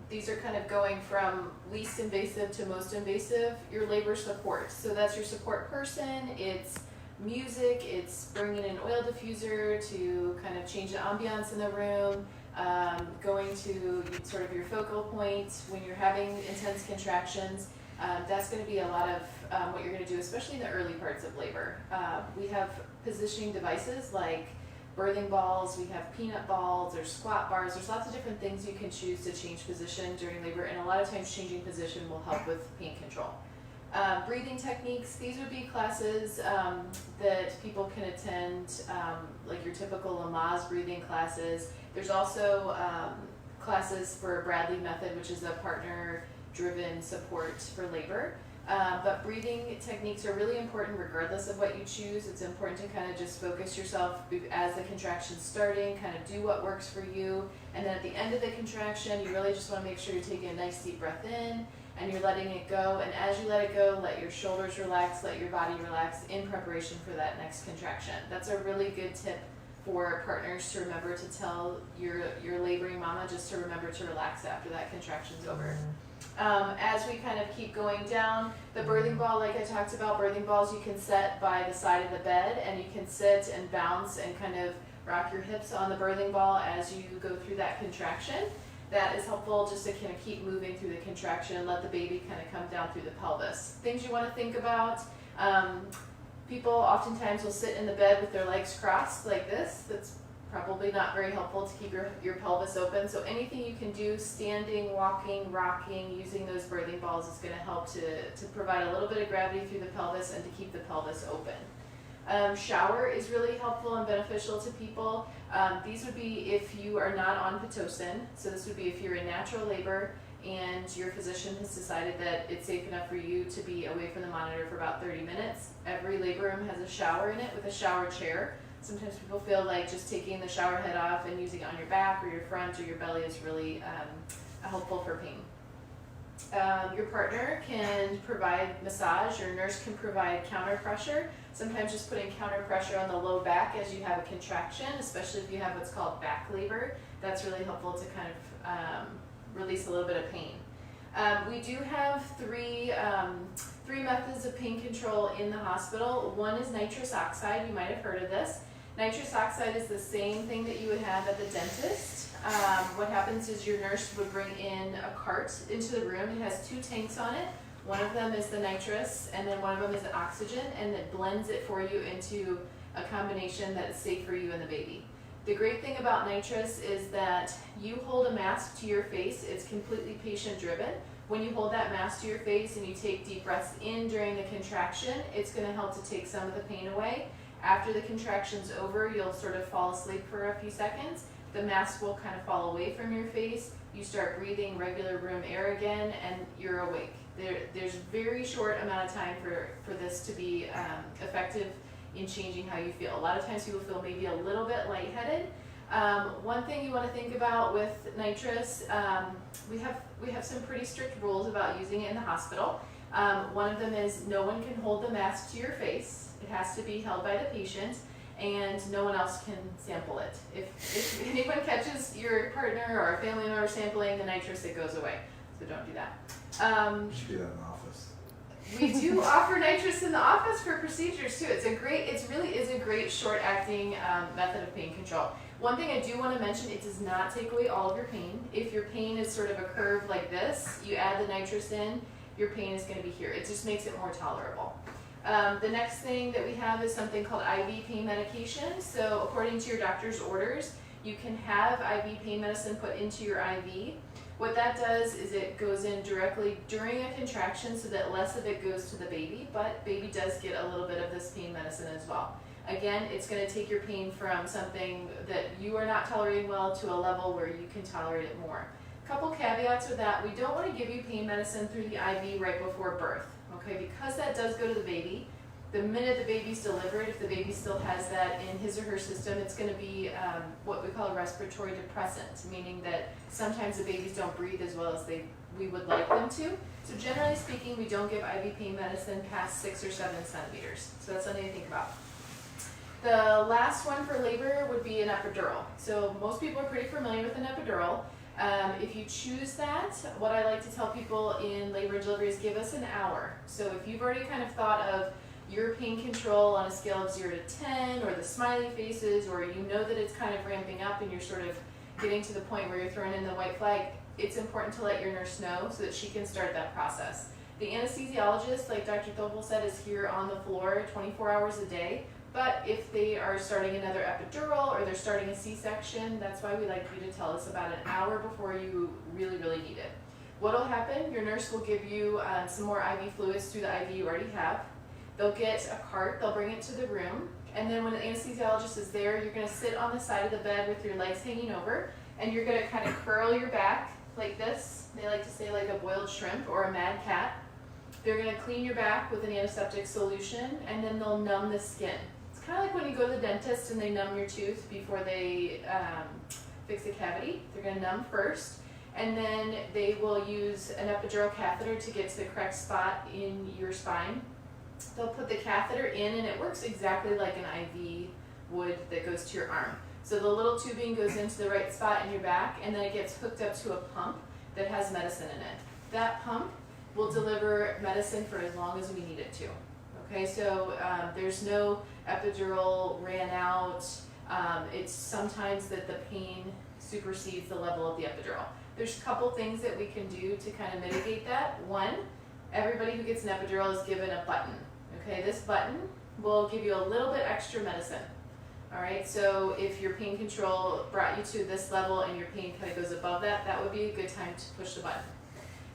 these are kind of going from least invasive to most invasive, your labor support. So that's your support person, it's music, it's bringing an oil diffuser to kind of change the ambiance in the room, going to sort of your focal point when you're having intense contractions. That's going to be a lot of what you're going to do, especially in the early parts of labor. We have positioning devices like birthing balls, we have peanut balls or squat bars. There's lots of different things you can choose to change position during labor, and a lot of times changing position will help with pain control. Breathing techniques, these would be classes that people can attend, like your typical Lamaze breathing classes. There's also classes for Bradley method, which is a partner-driven support for labor. But breathing techniques are really important regardless of what you choose. It's important to kind of just focus yourself as the contraction's starting, kind of do what works for you. And then at the end of the contraction, you really just want to make sure you're taking a nice deep breath in and you're letting it go. And as you let it go, let your shoulders relax, let your body relax in preparation for that next contraction. That's a really good tip for partners to remember to tell your laboring mama just to remember to relax after that contraction's over. As we kind of keep going down, the birthing ball, like I talked about, birthing balls you can set by the side of the bed, and you can sit and bounce and kind of rock your hips on the birthing ball as you go through that contraction. That is helpful just to kind of keep moving through the contraction and let the baby kind of come down through the pelvis. Things you want to think about, people oftentimes will sit in the bed with their legs crossed like this. That's probably not very helpful to keep your pelvis open. So anything you can do, standing, walking, rocking, using those birthing balls is going to help to provide a little bit of gravity through the pelvis and to keep the pelvis open. Shower is really helpful and beneficial to people. These would be if you are not on Pitocin. So this would be if you're in natural labor and your physician has decided that it's safe enough for you to be away from the monitor for about 30 minutes. Every labor room has a shower in it with a shower chair. Sometimes people feel like just taking the shower head off and using it on your back or your front or your belly is really helpful for pain. Your partner can provide massage, your nurse can provide counter pressure. Sometimes just putting counter pressure on the low back as you have a contraction, especially if you have what's called back labor, that's really helpful to kind of release a little bit of pain. We do have three methods of pain control in the hospital. One is nitrous oxide. You might have heard of this. Nitrous oxide is the same thing that you would have at the dentist. What happens is your nurse would bring in a cart into the room. It has 2 tanks on it. One of them is the nitrous, and then one of them is the oxygen, and it blends it for you into a combination that is safe for you and the baby. The great thing about nitrous is that you hold a mask to your face. It's completely patient driven. When you hold that mask to your face and you take deep breaths in during the contraction, it's going to help to take some of the pain away. After the contraction's over, you'll sort of fall asleep for a few seconds. The mask will kind of fall away from your face. You start breathing regular room air again, and you're awake. There's a very short amount of time for this to be effective in changing how you feel. A lot of times people feel maybe a little bit lightheaded. One thing you want to think about with nitrous, we have some pretty strict rules about using it in the hospital. One of them is no one can hold the mask to your face. It has to be held by the patient, and no one else can sample it. If anyone catches your partner or a family member sampling the nitrous, it goes away. So don't do that. You should do that in the office. We do offer nitrous in the office for procedures too. It really is a great short-acting method of pain control. One thing I do want to mention, it does not take away all of your pain. If your pain is sort of a curve like this, you add the nitrous in, your pain is going to be here. It just makes it more tolerable. The next thing that we have is something called IV pain medication. So according to your doctor's orders, you can have IV pain medicine put into your IV. What that does is it goes in directly during a contraction so that less of it goes to the baby, but baby does get a little bit of this pain medicine as well. Again, it's going to take your pain from something that you are not tolerating well to a level where you can tolerate it more. A couple caveats with that: we don't want to give you pain medicine through the IV right before birth, okay? Because that does go to the baby. The minute the baby's delivered, if the baby still has that in his or her system, it's going to be what we call a respiratory depressant, meaning that sometimes the babies don't breathe as well as we would like them to. So generally speaking, we don't give IV pain medicine past 6 or 7 centimeters. So that's something to think about. The last one for labor would be an epidural. So most people are pretty familiar with an epidural. If you choose that, what I like to tell people in labor and delivery is give us an hour. So if you've already kind of thought of your pain control on a scale of 0 to 10, or the smiley faces, or you know that it's kind of ramping up and you're sort of getting to the point where you're throwing in the white flag, it's important to let your nurse know so that she can start that process. The anesthesiologist, like Dr. Thobel said, is here on the floor 24 hours a day, but if they are starting another epidural or they're starting a C-section, that's why we like you to tell us about an hour before you really, really need it. What will happen? Your nurse will give you some more IV fluids through the IV you already have. They'll get a cart, they'll bring it to the room, and then when the anesthesiologist is there, you're going to sit on the side of the bed with your legs hanging over, and you're going to kind of curl your back like this. They like to say like a boiled shrimp or a mad cat. They're going to clean your back with an antiseptic solution, and then they'll numb the skin. It's kind of like when you go to the dentist and they numb your tooth before they fix a cavity. They're going to numb first, and then they will use an epidural catheter to get to the correct spot in your spine. They'll put the catheter in, and it works exactly like an IV would that goes to your arm. So the little tubing goes into the right spot in your back, and then it gets hooked up to a pump that has medicine in it. That pump will deliver medicine for as long as we need it to. Okay, so there's no epidural ran out. It's sometimes that the pain supersedes the level of the epidural. There's a couple things that we can do to kind of mitigate that. One, everybody who gets an epidural is given a button. Okay, this button will give you a little bit extra medicine. All right, so if your pain control brought you to this level and your pain kind of goes above that, that would be a good time to push the button.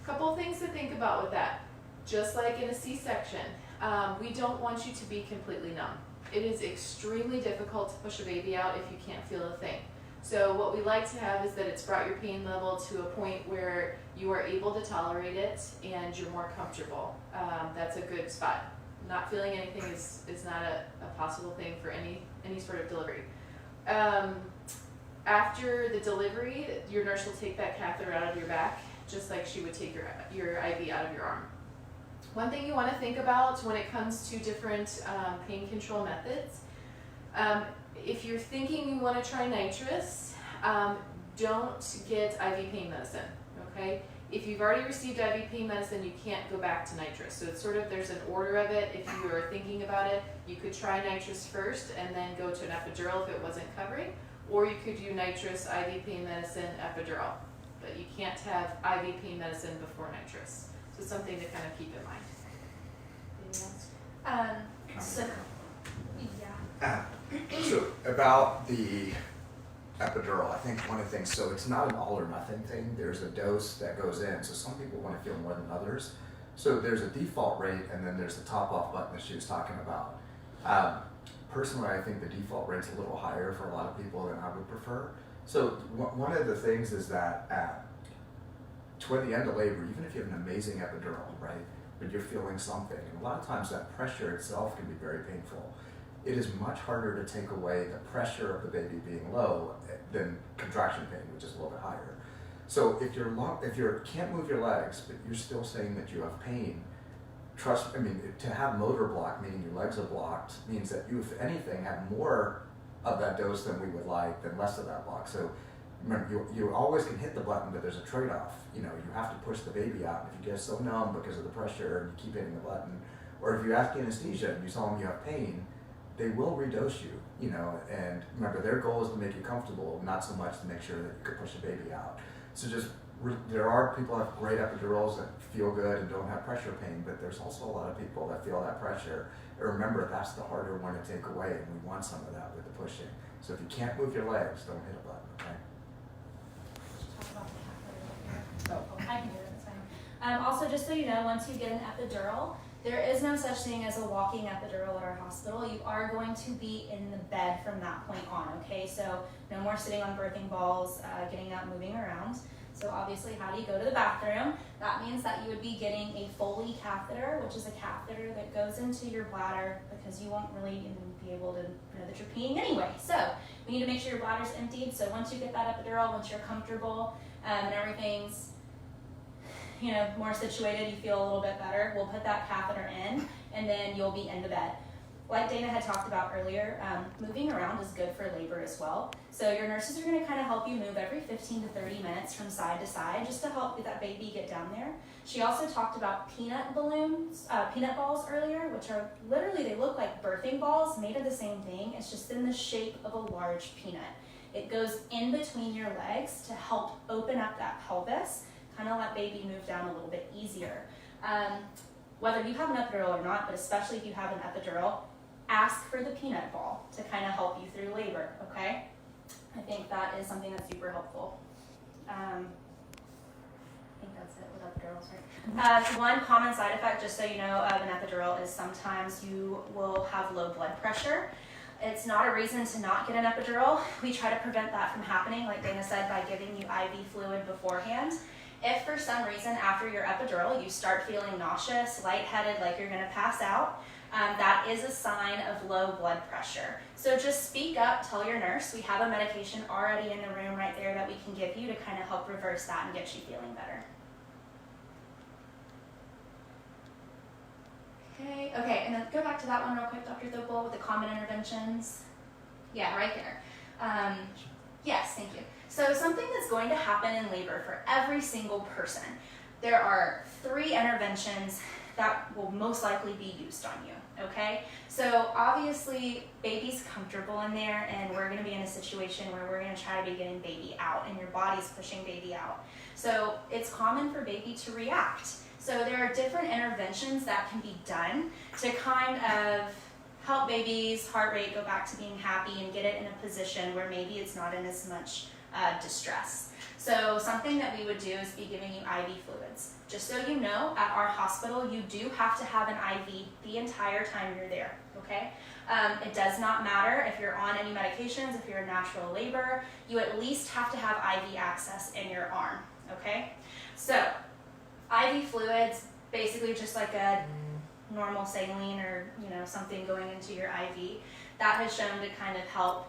Couple things to think about with that. Just like in a C-section, we don't want you to be completely numb. It is extremely difficult to push a baby out if you can't feel a thing. So what we like to have is that it's brought your pain level to a point where you are able to tolerate it and you're more comfortable. That's a good spot. Not feeling anything is not a possible thing for any sort of delivery. After the delivery, your nurse will take that catheter out of your back, just like she would take your IV out of your arm. One thing you want to think about when it comes to different pain control methods, if you're thinking you want to try nitrous, don't get IV pain medicine, okay? If you've already received IV pain medicine, you can't go back to nitrous. So it's sort of, there's an order of it. If you are thinking about it, you could try nitrous first and then go to an epidural if it wasn't covering, or you could do nitrous, IV pain medicine, epidural. But you can't have IV pain medicine before nitrous. So something to kind of keep in mind. Anything else? So, yeah. So about the epidural, I think one of the things, so it's not an all or nothing thing. There's a dose that goes in. So some people want to feel more than others. So there's a default rate, and then there's the top off button that she was talking about. Personally, I think the default rate's a little higher for a lot of people than I would prefer. So one of the things is that toward the end of labor, even if you have an amazing epidural, right, but you're feeling something, and a lot of times that pressure itself can be very painful. It is much harder to take away the pressure of the baby being low than contraction pain, which is a little bit higher. So if you can't move your legs, but you're still saying that you have pain, to have motor block, meaning your legs are blocked, means that you, if anything, have more of that dose than we would like, than less of that block. So remember, you always can hit the button, but there's a trade-off. You have to push the baby out. If you get so numb because of the pressure and you keep hitting the button, or if you ask anesthesia and you tell them you have pain, they will redose you, and remember, their goal is to make you comfortable, not so much to make sure that you can push the baby out. So there are people that have great epidurals that feel good and don't have pressure pain, but there's also a lot of people that feel that pressure. And remember, that's the harder one to take away, and we want some of that with the pushing. So if you can't move your legs, don't hit a button, okay? Talk about the catheter. Oh, I can do it, it's fine. Also, just so you know, once you get an epidural, there is no such thing as a walking epidural at our hospital. You are going to be in the bed from that point on, okay? So no more sitting on birthing balls, getting up, moving around. So obviously, how do you go to the bathroom? That means that you would be getting a Foley catheter, which is a catheter that goes into your bladder because you won't really even be able to know that you're peeing anyway. So we need to make sure your bladder's emptied. So once you get that epidural, once you're comfortable and everything's more situated, you feel a little bit better, we'll put that catheter in, and then you'll be in the bed. Like Dana had talked about earlier, moving around is good for labor as well. So your nurses are going to kind of help you move every 15 to 30 minutes from side to side, just to help that baby get down there. She also talked about peanut balls earlier, which are literally, they look like birthing balls, made of the same thing. It's just in the shape of a large peanut. It goes in between your legs to help open up that pelvis, kind of let baby move down a little bit easier. Whether you have an epidural or not, but especially if you have an epidural, ask for the peanut ball to kind of help you through labor, okay? I think that is something that's super helpful. I think that's it with epidurals, right? One common side effect, just so you know, of an epidural is sometimes you will have low blood pressure. It's not a reason to not get an epidural. We try to prevent that from happening, like Dana said, by giving you IV fluid beforehand. If for some reason after your epidural you start feeling nauseous, lightheaded, like you're going to pass out, that is a sign of low blood pressure. So just speak up, tell your nurse. We have a medication already in the room right there that we can give you to kind of help reverse that and get you feeling better. Okay, and then go back to that one real quick, Dr. Thopel, with the common interventions. Yeah, right there. Yes, thank you. So something that's going to happen in labor for every single person, there are 3 interventions that will most likely be used on you, okay? So obviously, baby's comfortable in there, and we're gonna be in a situation where we're gonna try to be getting baby out, and your body's pushing baby out. So it's common for baby to react. So there are different interventions that can be done to kind of help baby's heart rate go back to being happy and get it in a position where maybe it's not in as much distress. So something that we would do is be giving you IV fluids. Just so you know, at our hospital, you do have to have an IV the entire time you're there, okay? It does not matter if you're on any medications, if you're in natural labor, you at least have to have IV access in your arm, okay? So IV fluids, basically just like a normal saline or something going into your IV, that has shown to kind of help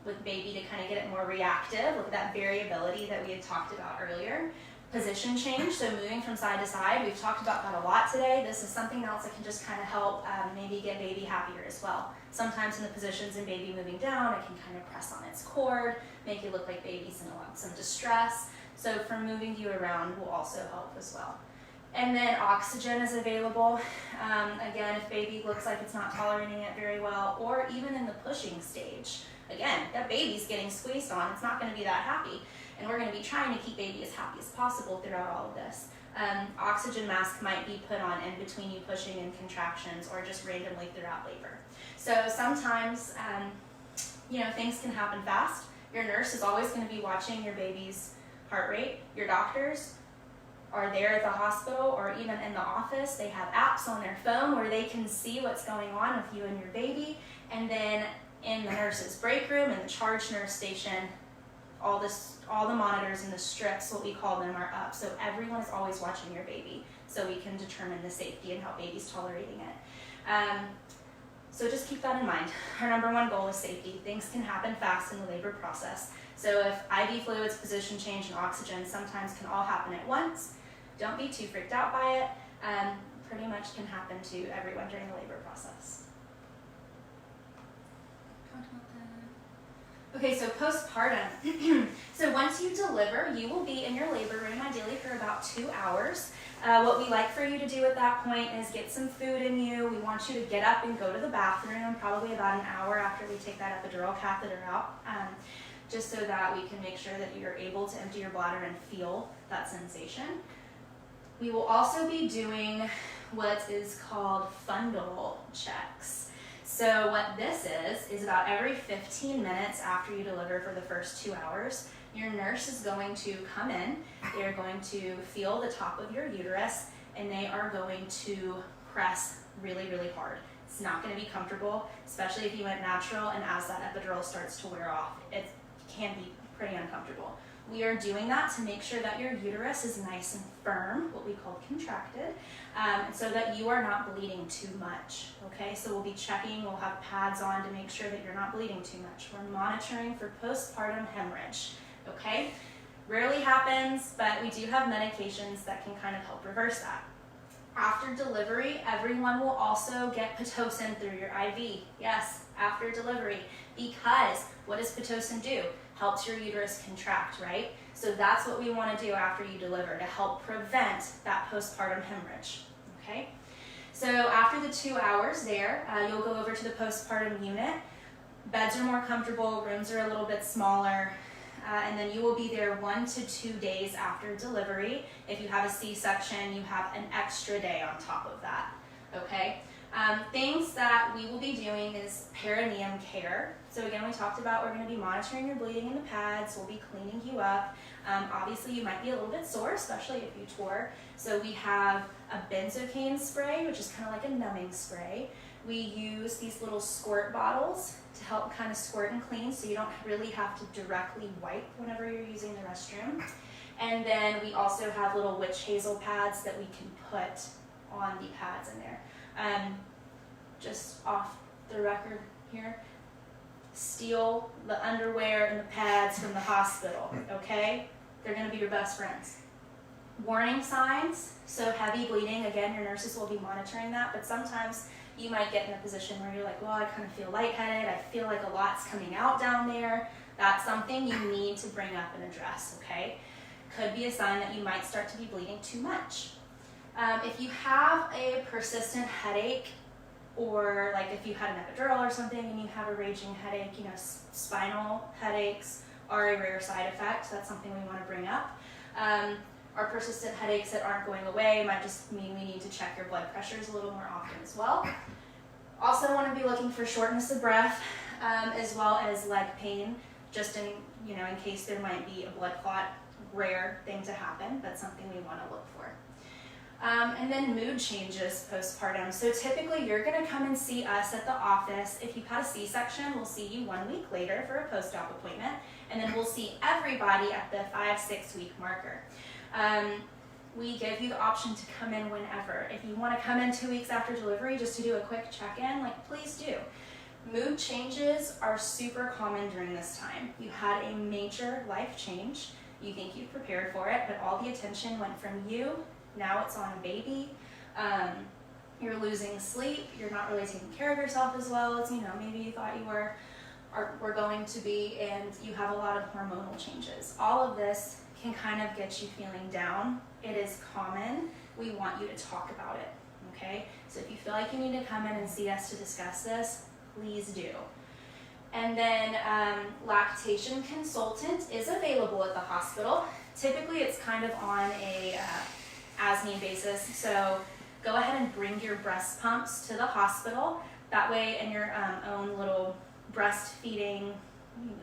with baby to kind of get it more reactive. Look at that variability that we had talked about earlier. Position change, so moving from side to side. We've talked about that a lot today. This is something else that can just kind of help maybe get baby happier as well. Sometimes in the positions in baby moving down, it can kind of press on its cord, make you look like baby's in some distress. So from moving you around will also help as well. And then oxygen is available. Again, if baby looks like it's not tolerating it very well, or even in the pushing stage. Again, that baby's getting squeezed on, it's not gonna be that happy. And we're gonna be trying to keep baby as happy as possible throughout all of this. Oxygen mask might be put on in between you pushing and contractions or just randomly throughout labor. So sometimes, things can happen fast. Your nurse is always gonna be watching your baby's heart rate. Your doctors are there at the hospital or even in the office. They have apps on their phone where they can see what's going on with you and your baby. And then in the nurse's break room and the charge nurse station, all the monitors and the strips, what we call them, are up. So everyone is always watching your baby so we can determine the safety and how baby's tolerating it. So just keep that in mind. Our number one goal is safety. Things can happen fast in the labor process. So if IV fluids, position change, and oxygen sometimes can all happen at once, don't be too freaked out by it. Pretty much can happen to everyone during the labor process. Okay, so postpartum. So once you deliver, you will be in your labor room ideally for about 2 hours. What we like for you to do at that point is get some food in you. We want you to get up and go to the bathroom, probably about an hour after we take that epidural catheter out, just so that we can make sure that you're able to empty your bladder and feel that sensation. We will also be doing what is called fundal checks. So what this is about every 15 minutes after you deliver for the first 2 hours, your nurse is going to come in, they're going to feel the top of your uterus, and they are going to press really, really hard. It's not going to be comfortable, especially if you went natural, and as that epidural starts to wear off, it can be pretty uncomfortable. We are doing that to make sure that your uterus is nice and firm, what we call contracted, so that you are not bleeding too much, okay? So we'll be checking, we'll have pads on to make sure that you're not bleeding too much. We're monitoring for postpartum hemorrhage, okay? Rarely happens, but we do have medications that can kind of help reverse that. After delivery, everyone will also get Pitocin through your IV. Yes, after delivery, because what does Pitocin do? Helps your uterus contract, right? So that's what we want to do after you deliver to help prevent that postpartum hemorrhage, okay? So after the 2 hours there, you'll go over to the postpartum unit. Beds are more comfortable, rooms are a little bit smaller, and then you will be there 1 to 2 days after delivery. If you have a C-section, you have an extra day on top of that, okay? Things that we will be doing is perineum care. So again, we talked about we're going to be monitoring your bleeding in the pads, we'll be cleaning you up. Obviously you might be a little bit sore, especially if you tore. So we have a benzocaine spray, which is kind of like a numbing spray. We use these little squirt bottles to help kind of squirt and clean so you don't really have to directly wipe whenever you're using the restroom. And then we also have little witch hazel pads that we can put on the pads in there. Just off the record here, steal the underwear and the pads from the hospital, okay? They're gonna be your best friends. Warning signs, so heavy bleeding, again, your nurses will be monitoring that, but sometimes you might get in a position where you're like, well, I kind of feel lightheaded, I feel like a lot's coming out down there. That's something you need to bring up and address, okay? Could be a sign that you might start to be bleeding too much. If you have a persistent headache, or like if you had an epidural or something and you have a raging headache, you know, spinal headaches are a rare side effect. That's something we want to bring up. Our persistent headaches that aren't going away might just mean we need to check your blood pressures a little more often as well. Also want to be looking for shortness of breath, as well as leg pain, just in case there might be a blood clot. Rare thing to happen, but something we want to look for. And then mood changes postpartum. So typically you're going to come and see us at the office. If you've had a C-section, we'll see you 1 week later for a post-op appointment, and then we'll see everybody at the 5-6 week marker. We give you the option to come in whenever. If you want to come in 2 weeks after delivery just to do a quick check-in, like, please do. Mood changes are super common during this time. You had a major life change. You think you've prepared for it, but all the attention went from you. Now it's on baby. You're losing sleep. You're not really taking care of yourself as well as maybe you thought you were going to be, and you have a lot of hormonal changes. All of this can kind of get you feeling down. It is common. We want you to talk about it, okay? So if you feel like you need to come in and see us to discuss this, please do. And then lactation consultant is available at the hospital. Typically it's kind of on a as-need basis. So go ahead and bring your breast pumps to the hospital. That way, in your own little breastfeeding,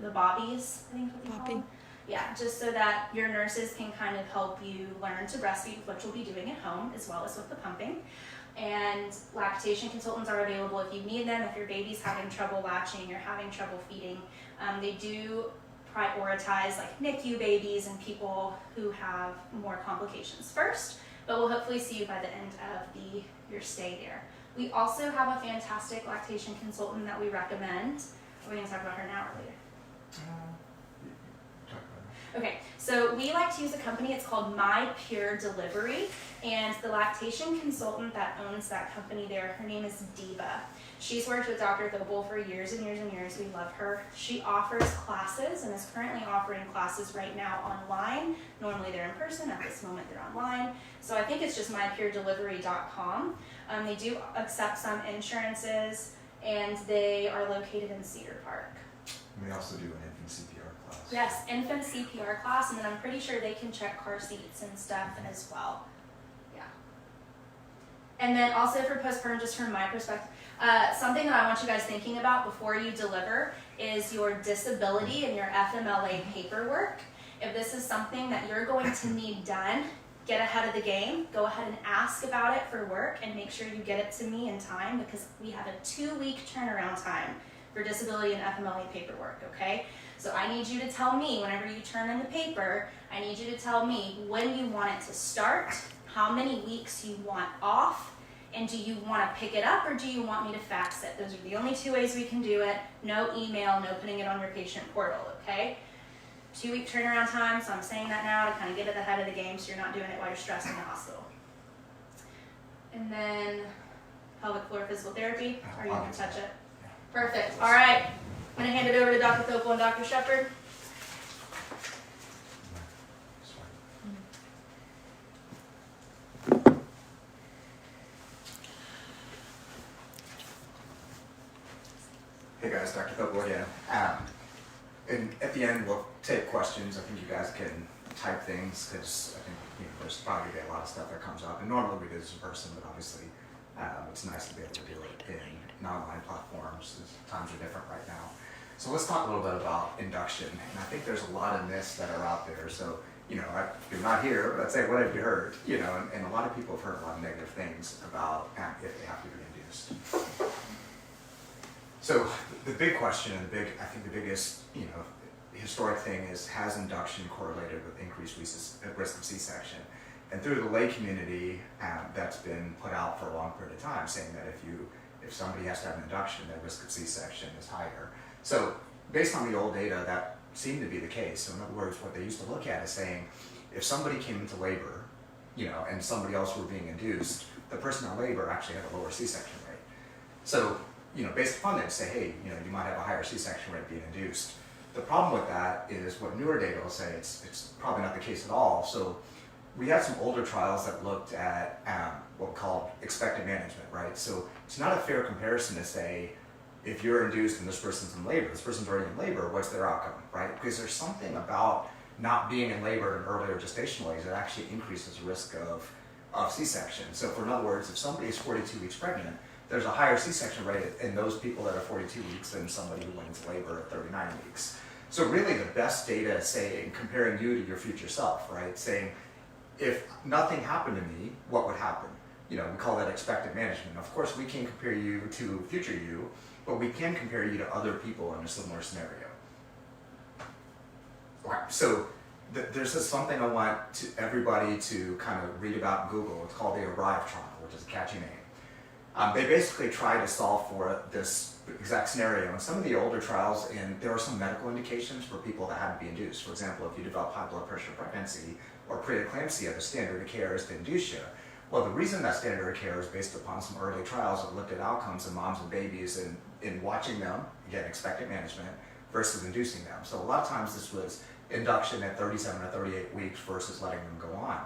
the bobbies, I think is what they call them. Yeah, just so that your nurses can kind of help you learn to breastfeed, which you'll be doing at home, as well as with the pumping. And lactation consultants are available if you need them. If your baby's having trouble latching, you're having trouble feeding, they do prioritize like NICU babies and people who have more complications first, but we'll hopefully see you by the end of your stay there. We also have a fantastic lactation consultant that we recommend. Are we going to talk about her now or later? Okay, so we like to use a company, it's called My Pure Delivery, and the lactation consultant that owns that company there, her name is Diva. She's worked with Dr. Thobel for years and years and years. We love her. She offers classes and is currently offering classes right now online. Normally they're in person, at this moment they're online. So I think it's just mypuredelivery.com. They do accept some insurances, and they are located in Cedar Park. And we also do an infant CPR class. Yes, infant CPR class, and then I'm pretty sure they can check car seats and stuff as well. Yeah. And then also for postpartum, just from my perspective, something that I want you guys thinking about before you deliver is your disability and your FMLA paperwork. If this is something that you're going to need done, get ahead of the game. Go ahead and ask about it for work and make sure you get it to me in time, because we have a 2-week turnaround time for disability and FMLA paperwork, okay? So I need you to tell me, whenever you turn in the paper, I need you to tell me when you want it to start, how many weeks you want off, and do you want to pick it up or do you want me to fax it? Those are the only 2 ways we can do it. No email, no putting it on your patient portal, okay? 2-week turnaround time, so I'm saying that now to kind of get it ahead of the game so you're not doing it while you're stressed in the hospital. And then pelvic floor physical therapy, or you can touch it. Perfect. All right. I'm going to hand it over to Dr. Thopel and Dr. Shepard. Hey guys, Dr. Thopel again. And at the end, we'll take questions. I think you guys can type things, because I think there's probably going to be a lot of stuff that comes up. And normally we do this in person, but obviously it's nice to be able to do it in online platforms. Times are different right now. So let's talk a little bit about induction. And I think there's a lot of myths that are out there. So, you're not here, but I'd say, what have you heard? And a lot of people have heard a lot of negative things about if they have to be induced. So the big question, and I think the biggest, historic thing is, has induction correlated with increased risk of C-section? And through the lay community, that's been put out for a long period of time, saying that if somebody has to have an induction, their risk of C-section is higher. So based on the old data, that seemed to be the case. So in other words, what they used to look at is saying, if somebody came into labor, and somebody else were being induced, the person in labor actually had a lower C-section rate. So, based upon that, say, hey, you might have a higher C-section rate being induced. The problem with that is what newer data will say, it's probably not the case at all. So we had some older trials that looked at what we call expected management, right? So it's not a fair comparison to say, if you're induced and this person's in labor, this person's already in labor, what's their outcome, right? Because there's something about not being in labor in earlier gestational age that actually increases the risk of C-section. So in other words, if somebody is 42 weeks pregnant, there's a higher C-section rate in those people that are 42 weeks than somebody who went into labor at 39 weeks. So really the best data is saying, comparing you to your future self, right? Saying, if nothing happened to me, what would happen? We call that expected management. Of course, we can't compare you to future you, but we can compare you to other people in a similar scenario. Okay, so there's something I want everybody to kind of read about in Google. It's called the ARRIVE trial, which is a catchy name. They basically try to solve for this exact scenario. In some of the older trials, and there are some medical indications for people that had to be induced. For example, if you develop high blood pressure pregnancy or preeclampsia, the standard of care is to induce you. Well, the reason that standard of care is based upon some early trials that looked at outcomes in moms and babies and in watching them, again, expected management, versus inducing them. So a lot of times this was induction at 37 or 38 weeks versus letting them go on.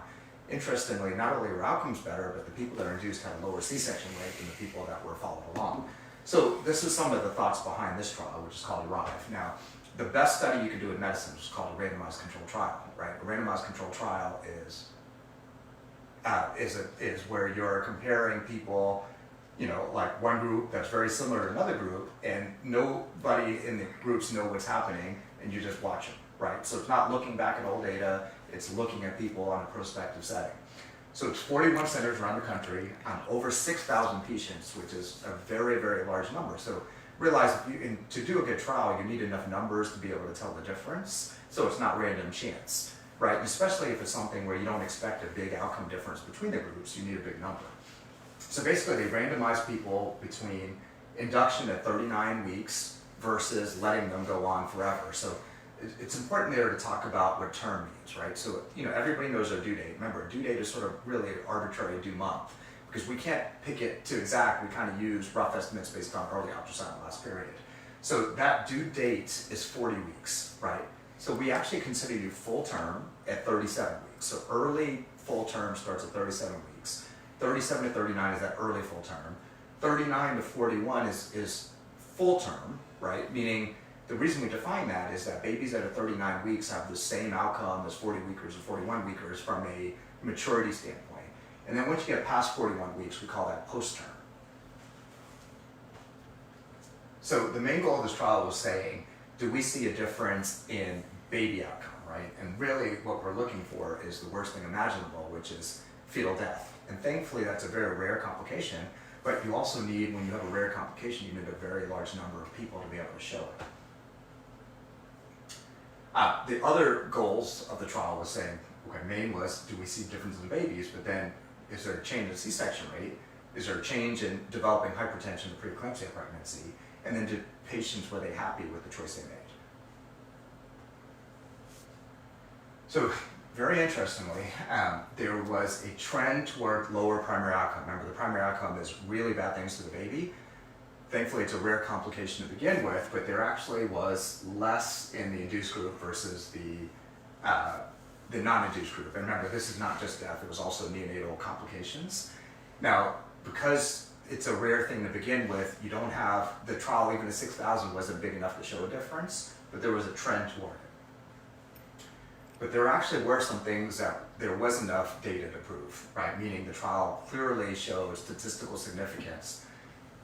Interestingly, not only were outcomes better, but the people that are induced had a lower C-section rate than the people that were followed along. So this is some of the thoughts behind this trial, which is called ARRIVE. Now, the best study you can do in medicine is called a randomized controlled trial, right? A randomized controlled trial is where you're comparing people, like one group that's very similar to another group, and nobody in the groups know what's happening, and you just watch them, right? So it's not looking back at old data, it's looking at people on a prospective setting. So it's 41 centers around the country, over 6,000 patients, which is a very, very large number. So realize to do a good trial, you need enough numbers to be able to tell the difference, so it's not random chance, right? And especially if it's something where you don't expect a big outcome difference between the groups, you need a big number. So basically they randomize people between induction at 39 weeks versus letting them go on forever. So it's important there to talk about what term means, right? So, everybody knows their due date. Remember, due date is sort of really an arbitrary due month because we can't pick it to exact. We kind of use rough estimates based on early ultrasound last period. So that due date is 40 weeks, right? So we actually consider you full term at 37 weeks. So early full term starts at 37 weeks. 37 to 39 is that early full term. 39 to 41 is full term, right? Meaning the reason we define that is that babies that are 39 weeks have the same outcome as 40 weekers or 41 weekers from a maturity standpoint. And then once you get past 41 weeks, we call that post-term. So the main goal of this trial was saying, do we see a difference in baby outcome, right? And really what we're looking for is the worst thing imaginable, which is fetal death. And thankfully that's a very rare complication, but you also need, when you have a rare complication, you need a very large number of people to be able to show it. The other goals of the trial was saying, okay, main was, do we see differences in babies, but then is there a change in C-section rate? Is there a change in developing hypertension to preeclampsia pregnancy? And then did patients, were they happy with the choice they made? So very interestingly, there was a trend toward lower primary outcome. Remember, the primary outcome is really bad things to the baby. Thankfully, it's a rare complication to begin with, but there actually was less in the induced group versus the non-induced group. And remember, this is not just death, it was also neonatal complications. Now, because it's a rare thing to begin with, you don't have, the trial, even at 6,000, wasn't big enough to show a difference, but there was a trend toward it. But there actually were some things that there was enough data to prove, right? Meaning the trial clearly shows statistical significance.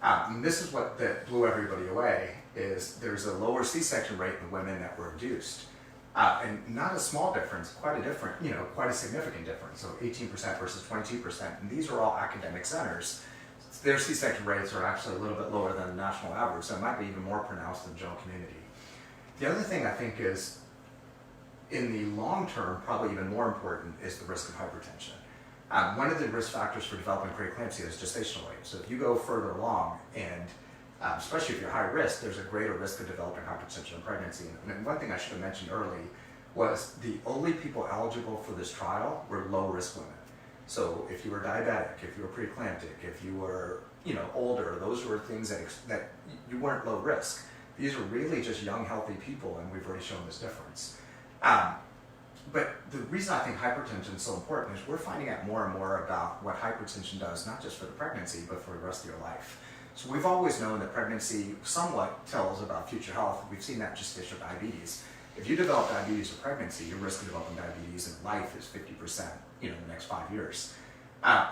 And this is what that blew everybody away, is there's a lower C-section rate in the women that were induced. And not a small difference, quite a significant difference. So 18% versus 22%, and these are all academic centers. Their C-section rates are actually a little bit lower than the national average, so it might be even more pronounced in the general community. The other thing I think is, in the long term, probably even more important, is the risk of hypertension. One of the risk factors for developing preeclampsia is gestational age. So if you go further along, and especially if you're high risk, there's a greater risk of developing hypertension in pregnancy. And one thing I should have mentioned early was the only people eligible for this trial were low-risk women. So if you were diabetic, if you were preeclamptic, if you were older, those were things that you weren't low risk. These are really just young, healthy people, and we've already shown this difference. But the reason I think hypertension is so important is we're finding out more and more about what hypertension does, not just for the pregnancy, but for the rest of your life. So we've always known that pregnancy somewhat tells about future health. We've seen that gestational diabetes. If you develop diabetes in pregnancy, your risk of developing diabetes in life is 50%, in the next 5 years.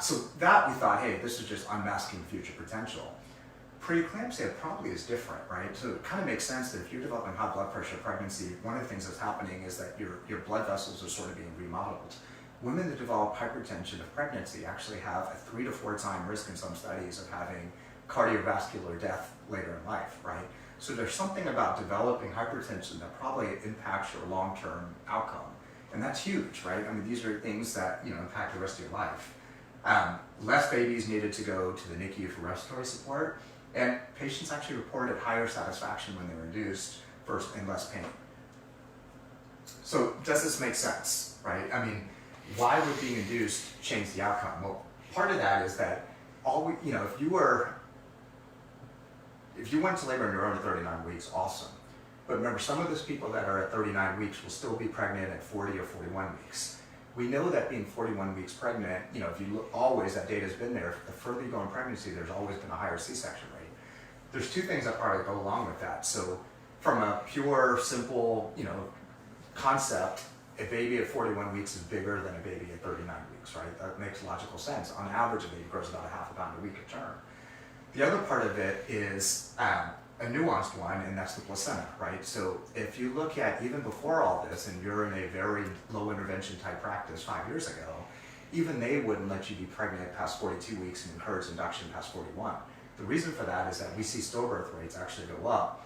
So that we thought, hey, this is just unmasking future potential. Preeclampsia probably is different, right? So it kind of makes sense that if you're developing high blood pressure in pregnancy, one of the things that's happening is that your blood vessels are sort of being remodeled. Women that develop hypertension of pregnancy actually have a 3 to 4 time risk in some studies of having cardiovascular death later in life, right? So there's something about developing hypertension that probably impacts your long-term outcome. And that's huge, right? I mean, these are things that, impact the rest of your life. Less babies needed to go to the NICU for respiratory support, and patients actually reported higher satisfaction when they were induced and less pain. So does this make sense, right? I mean, why would being induced change the outcome? Well, part of that is that if you went to labor and you're under 39 weeks, awesome. But remember, some of those people that are at 39 weeks will still be pregnant at 40 or 41 weeks. We know that being 41 weeks pregnant, if you look, always, that data's been there. The further you go in pregnancy, there's always been a higher C-section rate. There's two things that probably go along with that. So from a pure, simple, concept, a baby at 41 weeks is bigger than a baby at 39 weeks, right? That makes logical sense. On average, a baby grows about a half a pound a week at term. The other part of it is a nuanced one, and that's the placenta, right? So if you look at even before all this, and you're in a very low intervention type practice 5 years ago, even they wouldn't let you be pregnant past 42 weeks and encourage induction past 41. The reason for that is that we see stillbirth rates actually go up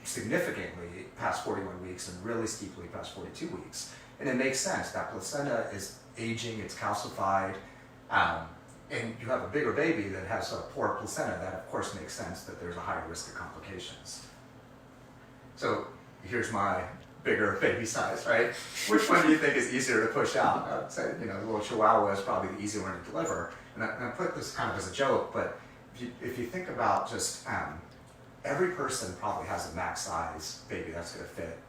significantly past 41 weeks and really steeply past 42 weeks. And it makes sense. That placenta is aging, it's calcified, and you have a bigger baby that has a poor placenta. That of course makes sense that there's a higher risk of complications. So here's my bigger baby size, right? Which one do you think is easier to push out? I would say, the little Chihuahua is probably the easier one to deliver. And I put this kind of as a joke, but if you think about just every person probably has a max size baby that's going to fit,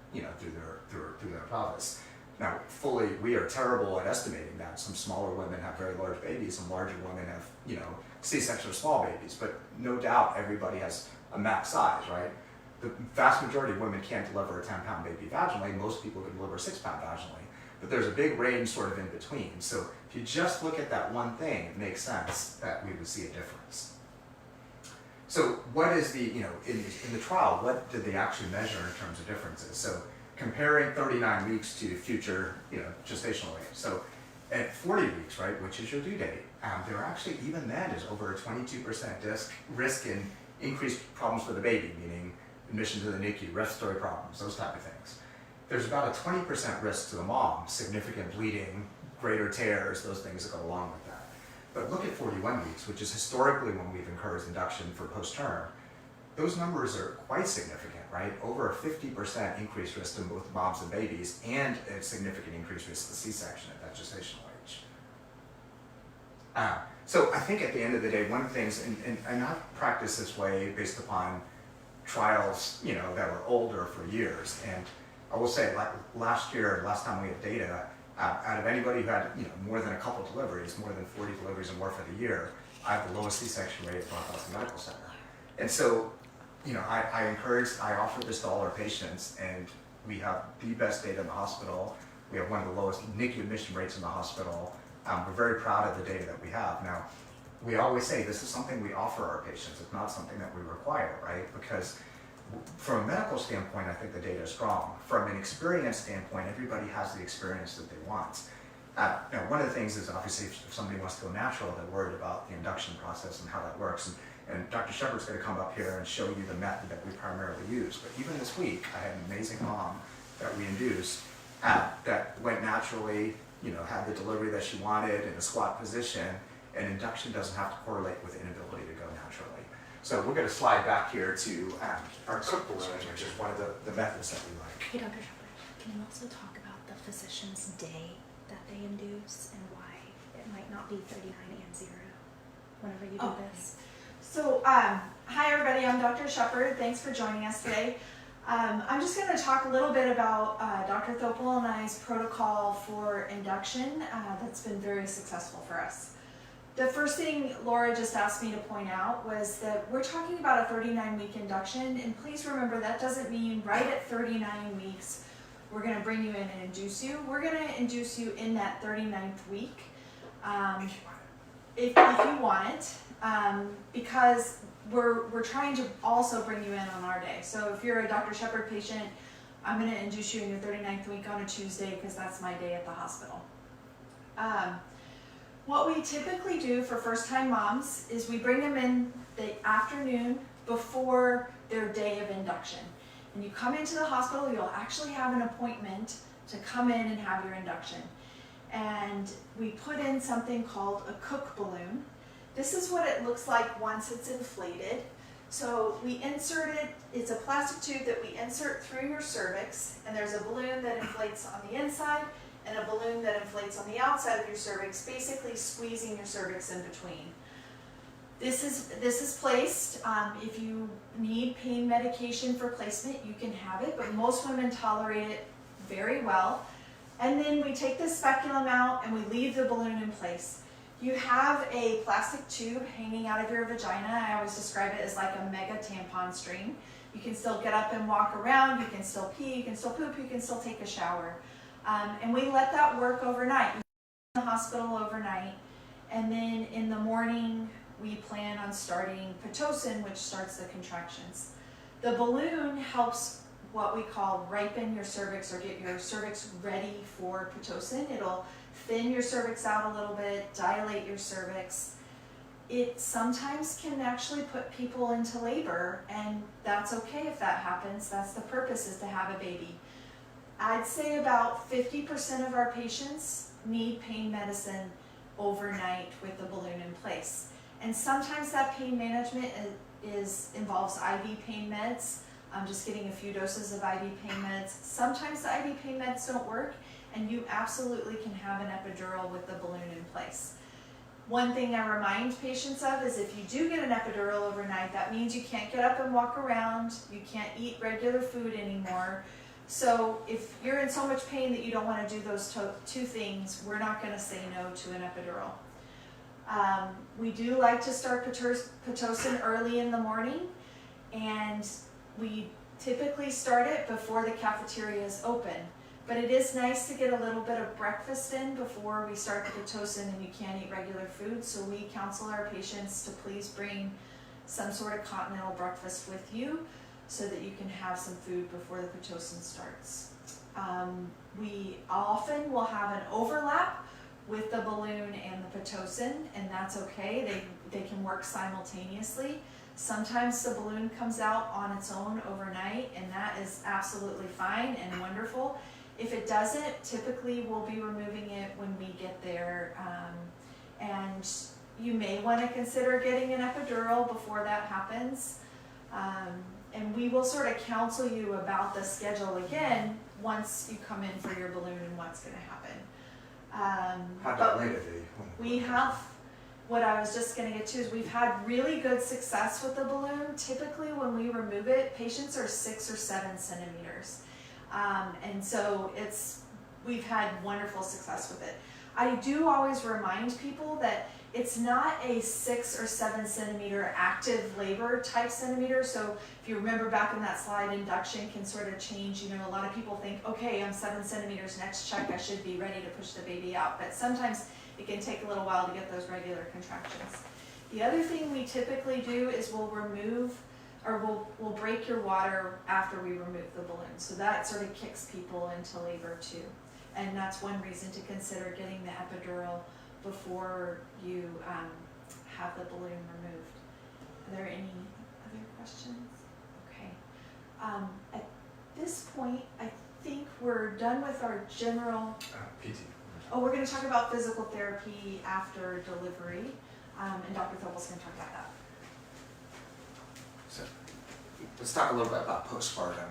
through their pelvis. Now, we are terrible at estimating that. Some smaller women have very large babies, some larger women have, C-section or small babies, but no doubt everybody has a max size, right? The vast majority of women can't deliver a 10-pound baby vaginally. Most people can deliver a 6-pound vaginally, but there's a big range sort of in between. So if you just look at that one thing, it makes sense that we would see a difference. So what is in the trial, what did they actually measure in terms of differences? So comparing 39 weeks to future, gestational age. So at 40 weeks, right, which is your due date, there actually, even then, is over a 22% risk in increased problems for the baby, meaning admission to the NICU, respiratory problems, those type of things. There's about a 20% risk to the mom, significant bleeding, greater tears, those things that go along with that. But look at 41 weeks, which is historically when we've encouraged induction for post-term. Those numbers are quite significant, right? Over a 50% increased risk to both moms and babies, and a significant increased risk to C-section at that gestational age. So I think at the end of the day, one of the things, and I've practiced this way based upon trials, that were older for years, and I will say, like last time we had data, out of anybody who had more than a couple deliveries, more than 40 deliveries or more for the year, I have the lowest C-section rate at Northwestern Medical Center. And so, I offer this to all our patients, and we have the best data in the hospital. We have one of the lowest NICU admission rates in the hospital. We're very proud of the data that we have. Now, we always say this is something we offer our patients. It's not something that we require, right? Because from a medical standpoint, I think the data is strong. From an experience standpoint, everybody has the experience that they want. One of the things is obviously if somebody wants to go natural, they're worried about the induction process and how that works. And Dr. Shepard's going to come up here and show you the method that we primarily use. But even this week, I had an amazing mom that we induced that went naturally, had the delivery that she wanted in a squat position, and induction doesn't have to correlate with inability to go naturally. So we're going to slide back here to our cook balloon, which is one of the methods that we like. Hey, Dr. Shepard, can you also talk about the physician's day that they induce and why it might not be 39 and 0 whenever you do this? So, hi everybody, I'm Dr. Shepard. Thanks for joining us today. I'm just going to talk a little bit about Dr. Thopel and I's protocol for induction that's been very successful for us. The first thing Laura just asked me to point out was that we're talking about a 39-week induction, and please remember that doesn't mean right at 39 weeks we're going to bring you in and induce you. We're going to induce you in that 39th week if you want it, because we're trying to also bring you in on our day. So if you're a Dr. Shepard patient, I'm going to induce you in your 39th week on a Tuesday because that's my day at the hospital. What we typically do for first-time moms is we bring them in the afternoon before their day of induction. And you come into the hospital, you'll actually have an appointment to come in and have your induction. And we put in something called a cook balloon. This is what it looks like once it's inflated. So we insert it, it's a plastic tube that we insert through your cervix, and there's a balloon that inflates on the inside and a balloon that inflates on the outside of your cervix, basically squeezing your cervix in between. This is placed. If you need pain medication for placement, you can have it, but most women tolerate it very well. And then we take this speculum out and we leave the balloon in place. You have a plastic tube hanging out of your vagina. I always describe it as like a mega tampon string. You can still get up and walk around, you can still pee, you can still poop, you can still take a shower. And we let that work overnight. We in the hospital overnight, and then in the morning we plan on starting Pitocin, which starts the contractions. The balloon helps what we call ripen your cervix or get your cervix ready for Pitocin. It'll thin your cervix out a little bit, dilate your cervix. It sometimes can actually put people into labor, and that's okay if that happens. That's the purpose, is to have a baby. I'd say about 50% of our patients need pain medicine overnight with the balloon in place. And sometimes that pain management involves IV pain meds, just getting a few doses of IV pain meds. Sometimes the IV pain meds don't work, and you absolutely can have an epidural with the balloon in place. One thing I remind patients of is if you do get an epidural overnight, that means you can't get up and walk around, you can't eat regular food anymore. So if you're in so much pain that you don't want to do those two things, we're not going to say no to an epidural. We do like to start Pitocin early in the morning, and we typically start it before the cafeteria is open. But it is nice to get a little bit of breakfast in before we start the Pitocin and you can't eat regular food. So we counsel our patients to please bring some sort of continental breakfast with you so that you can have some food before the Pitocin starts. We often will have an overlap with the balloon and the Pitocin, and that's okay. They can work simultaneously. Sometimes the balloon comes out on its own overnight, and that is absolutely fine and wonderful. If it doesn't, typically we'll be removing it when we get there. And you may want to consider getting an epidural before that happens. And we will sort of counsel you about the schedule again once you come in for your balloon and what's going to happen. How about later? We have, what I was just going to get to is we've had really good success with the balloon. Typically when we remove it, patients are 6 or 7 centimeters. And so we've had wonderful success with it. I do always remind people that it's not a 6 or 7 centimeter active labor type centimeter. So if you remember back in that slide, induction can sort of change. You know, a lot of people think, okay, I'm 7 centimeters, next check, I should be ready to push the baby out. But sometimes it can take a little while to get those regular contractions. The other thing we typically do is we'll break your water after we remove the balloon. So that sort of kicks people into labor too. and that's one reason to consider getting the epidural before you have the balloon removed. Are there any other questions? Okay. At this point, I think we're done with our general. PT. Oh, we're going to talk about physical therapy after delivery, and Dr. Thobel's going to talk about that. So let's talk a little bit about postpartum.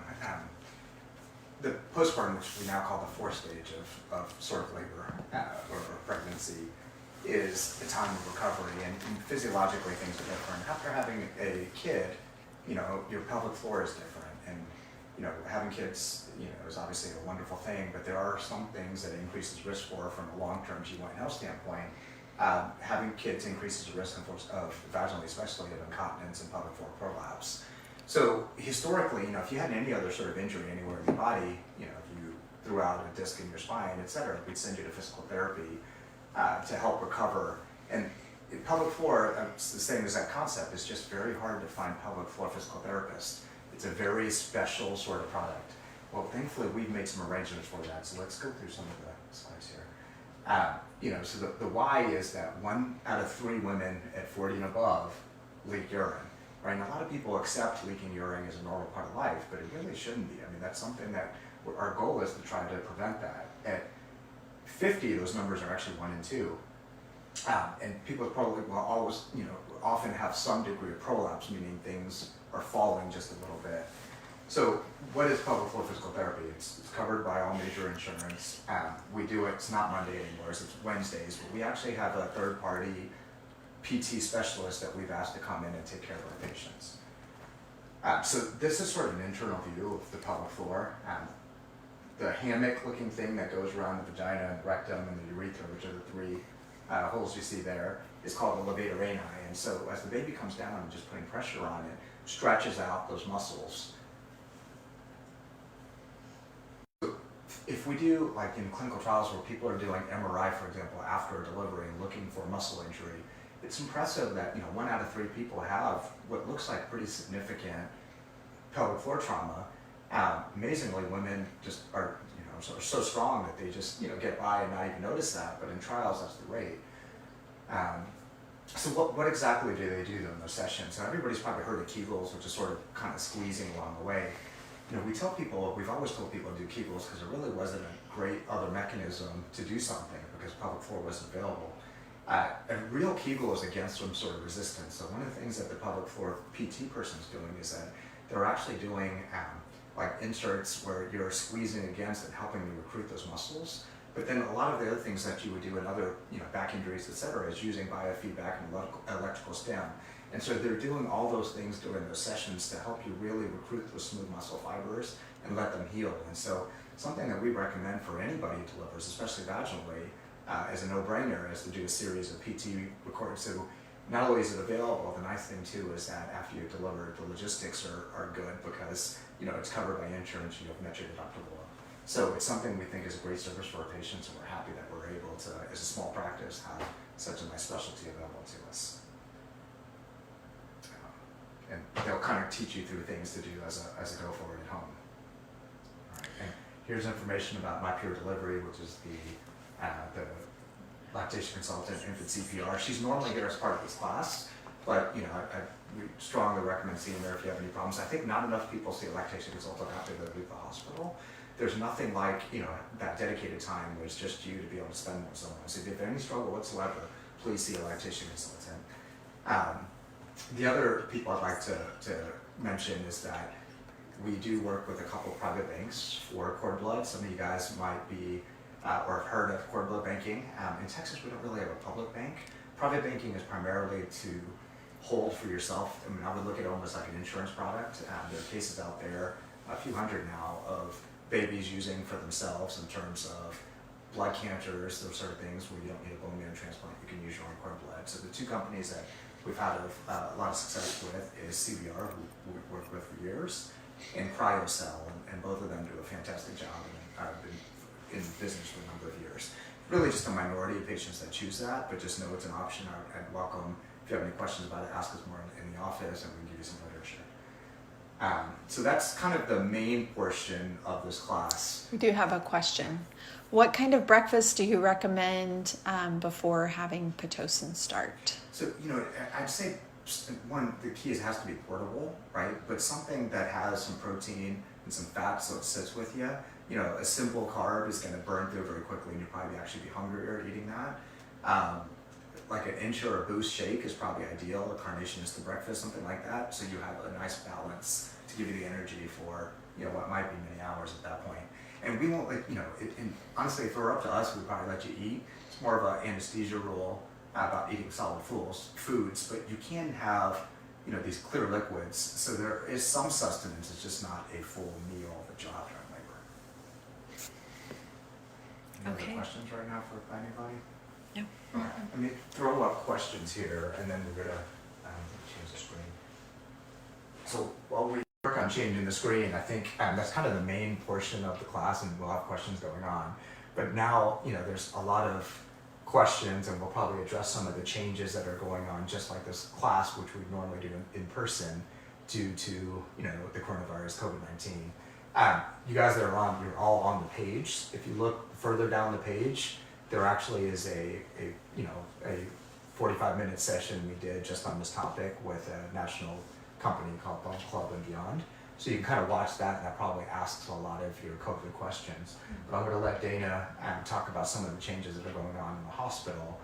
The postpartum, which we now call the fourth stage of sort of labor or pregnancy, is a time of recovery, and physiologically things are different. After having a kid, your pelvic floor is different, and having kids, is obviously a wonderful thing, but there are some things that it increases risk for from a long-term GYN health standpoint. Having kids increases the risk of vaginally, especially of incontinence and pelvic floor prolapse. So historically, if you had any other sort of injury anywhere in your body, if you threw out a disc in your spine, et cetera, we'd send you to physical therapy to help recover. And in pelvic floor, it's the same as that concept. It's just very hard to find pelvic floor physical therapists. It's a very special sort of product. Well, thankfully, we've made some arrangements for that. So let's go through some of the slides here. So the why is that 1 out of 3 women at 40 and above leak urine, right? And a lot of people accept leaking urine as a normal part of life, but it really shouldn't be. I mean, that's something that our goal is to try to prevent that. At 50, those numbers are actually 1 and 2. And people probably will always, often have some degree of prolapse, meaning things are falling just a little bit. So what is pelvic floor physical therapy? It's covered by all major insurance. We do it, it's not Monday anymore, it's Wednesdays, but we actually have a third-party PT specialist that we've asked to come in and take care of our patients. So this is sort of an internal view of the pelvic floor. The hammock-looking thing that goes around the vagina and rectum and the urethra, which are the 3 holes you see there, is called the levator ani. And so as the baby comes down and just putting pressure on it, stretches out those muscles. If we do, like in clinical trials where people are doing MRI, for example, after a delivery and looking for muscle injury, it's impressive that 1 out of 3 people have what looks like pretty significant pelvic floor trauma. Amazingly, women just are so strong that they just get by and not even notice that. But in trials, that's the rate. So what exactly do they do in those sessions? So everybody's probably heard of Kegels, which is sort of kind of squeezing along the way. We've always told people to do Kegels because there really wasn't a great other mechanism to do something because pelvic floor wasn't available. A real Kegel is against some sort of resistance. So one of the things that the pelvic floor PT person is doing is that they're actually doing like inserts where you're squeezing against and helping to recruit those muscles. But then a lot of the other things that you would do in other back injuries, et cetera, is using biofeedback and electrical stim. And so they're doing all those things during those sessions to help you really recruit those smooth muscle fibers and let them heal. And so something that we recommend for anybody who delivers, especially vaginally, as a no-brainer, is to do a series of PT recordings. So not only is it available, the nice thing too is that after you deliver, the logistics are good because it's covered by insurance, you have met your deductible. So it's something we think is a great service for our patients, and we're happy that we're able to, as a small practice, have such a nice specialty available to us. And they'll kind of teach you through things to do as a go forward at home. All right. And here's information about My Pure Delivery, which is the lactation consultant, infant CPR. She's normally here as part of this class, but we strongly recommend seeing her if you have any problems. I think not enough people see a lactation consultant after they leave the hospital. There's nothing like that dedicated time where it's just you to be able to spend with someone. So if you have any struggle whatsoever, please see a lactation consultant. The other people I'd like to mention is that we do work with a couple of private banks for cord blood. Some of you guys might be or have heard of cord blood banking. In Texas, we don't really have a public bank. Private banking is primarily to hold for yourself. I mean, I would look at it almost like an insurance product. There are cases out there, a few hundred now, of babies using for themselves in terms of blood cancers, those sort of things where you don't need a bone marrow transplant, you can use your own cord blood. So the 2 companies that we've had a lot of success with is CBR, who we've worked with for years, and CryoCell, and both of them do a fantastic job, and I've been in business for a number of years. Really just a minority of patients that choose that, but just know it's an option. I'd welcome, if you have any questions about it, ask us more in the office, and we can give you some literature. So that's kind of the main portion of this class. We do have a question. What kind of breakfast do you recommend before having Pitocin start? So, I'd say the key is it has to be portable, right? But something that has some protein and some fat so it sits with you. A simple carb is going to burn through very quickly and you'll probably actually be hungrier eating that. Like an inch or a boost shake is probably ideal. A carnation is the breakfast, something like that. So you have a nice balance to give you the energy for, what might be many hours at that point. And we won't and honestly, if it were up to us, we'd probably let you eat. It's more of an anesthesia rule about eating solid foods, but you can have, these clear liquids. So there is some sustenance, it's just not a full meal that you'll have during labor. Any Okay. other questions right now for anybody? No. All right. Let me throw up questions here, and then we're gonna change the screen. So while we work on changing the screen, I think that's kind of the main portion of the class, and we'll have questions going on. But now, there's a lot of questions, and we'll probably address some of the changes that are going on, just like this class, which we normally do in person, due to the coronavirus, COVID-19. You guys that are on, you're all on the page. If you look further down the page, there actually is a 45-minute session we did just on this topic with a national company called Bone Club and Beyond. So you can kind of watch that, and that probably asks a lot of your COVID questions. But I'm going to let Dana talk about some of the changes that are going on in the hospital,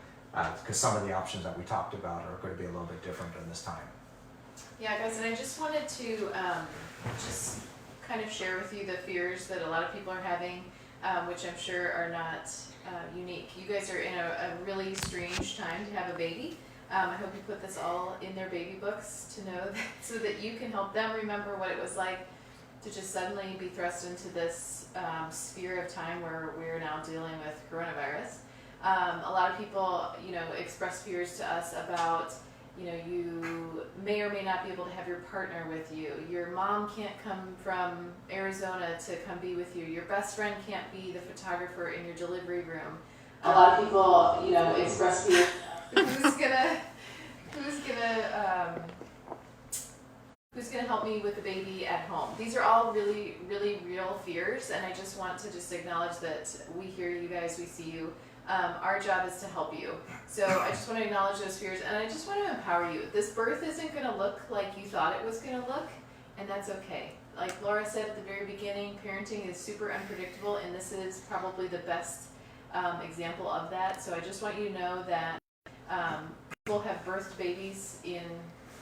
because some of the options that we talked about are going to be a little bit different in this time. Yeah, guys, and I just wanted to just kind of share with you the fears that a lot of people are having, which I'm sure are not unique. You guys are in a really strange time to have a baby. I hope you put this all in their baby books to know that, so that you can help them remember what it was like to just suddenly be thrust into this sphere of time where we're now dealing with coronavirus. A lot of people, express fears to us about, you may or may not be able to have your partner with you. Your mom can't come from Arizona to come be with you. Your best friend can't be the photographer in your delivery room. A lot of people, express fears. Who's gonna help me with the baby at home? These are all really, really real fears, and I just want to acknowledge that we hear you guys, we see you. Our job is to help you. So I just want to acknowledge those fears, and I just want to empower you. This birth isn't gonna look like you thought it was gonna look, and that's okay. Like Laura said at the very beginning, parenting is super unpredictable, and this is probably the best example of that. So I just want you to know that people have birthed babies in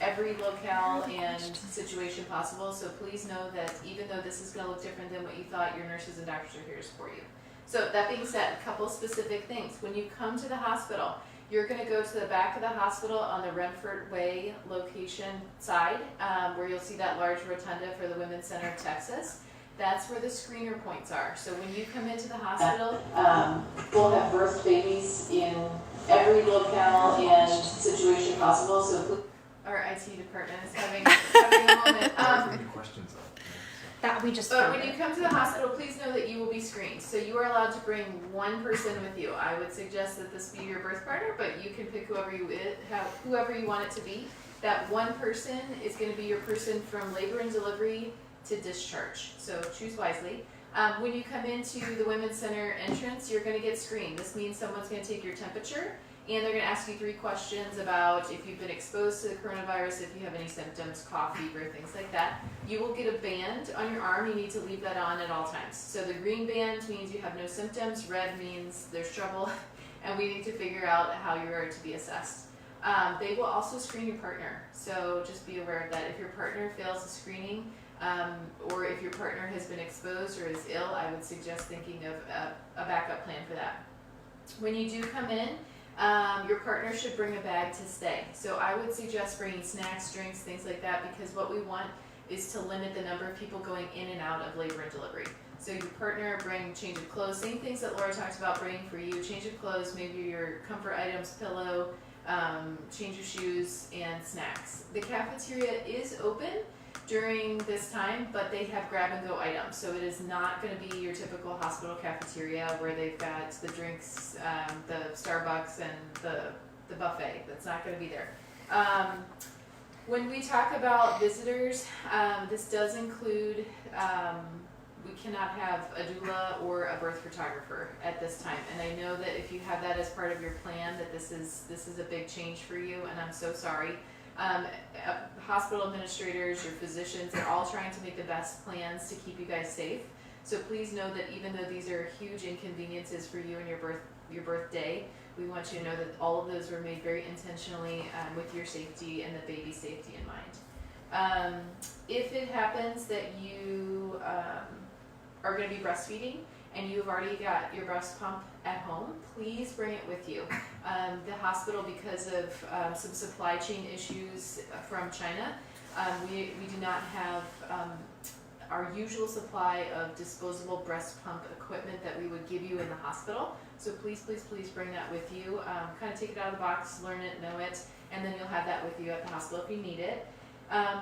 every locale and situation possible. So please know that even though this is going to look different than what you thought, your nurses and doctors are here to support you. So that being said, a couple specific things. When you come to the hospital, you're going to go to the back of the hospital on the Renford Way location side, where you'll see that large rotunda for the Women's Center of Texas. That's where the screener points are. So when you come into the hospital, we'll have birthed babies in every locale and situation possible. So our IT department is having a moment. Any questions up? That we just. But when you come to the hospital, please know that you will be screened. So you are allowed to bring one person with you. I would suggest that this be your birth partner, but you can pick whoever you want it to be. That one person is going to be your person from labor and delivery to discharge. So choose wisely. When you come into the Women's Center entrance, you're going to get screened. This means someone's going to take your temperature, and they're going to ask you 3 questions about if you've been exposed to the coronavirus, if you have any symptoms, cough, fever, things like that. You will get a band on your arm. You need to leave that on at all times. So the green band means you have no symptoms, red means there's trouble, and we need to figure out how you are to be assessed. They will also screen your partner, so just be aware of that. If your partner fails the screening, or if your partner has been exposed or is ill, I would suggest thinking of a backup plan for that. When you do come in, your partner should bring a bag to stay. So I would suggest bringing snacks, drinks, things like that, because what we want is to limit the number of people going in and out of labor and delivery. So your partner bring change of clothes, same things that Laura talked about bringing for you, change of clothes, maybe your comfort items, pillow, change of shoes, and snacks. The cafeteria is open during this time, but they have grab-and-go items, so it is not going to be your typical hospital cafeteria where they've got the drinks, the Starbucks, and the buffet. That's not going to be there. When we talk about visitors, this does include, we cannot have a doula or a birth photographer at this time. And I know that if you have that as part of your plan, that this is a big change for you, and I'm so sorry. Hospital administrators, your physicians, are all trying to make the best plans to keep you guys safe. So please know that even though these are huge inconveniences for you and your birthday, we want you to know that all of those were made very intentionally with your safety and the baby's safety in mind. If it happens that you are going to be breastfeeding and you've already got your breast pump at home, please bring it with you. The hospital, because of some supply chain issues from China, we do not have our usual supply of disposable breast pump equipment that we would give you in the hospital. So please, please, please bring that with you. Kind of take it out of the box, learn it, know it, and then you'll have that with you at the hospital if you need it.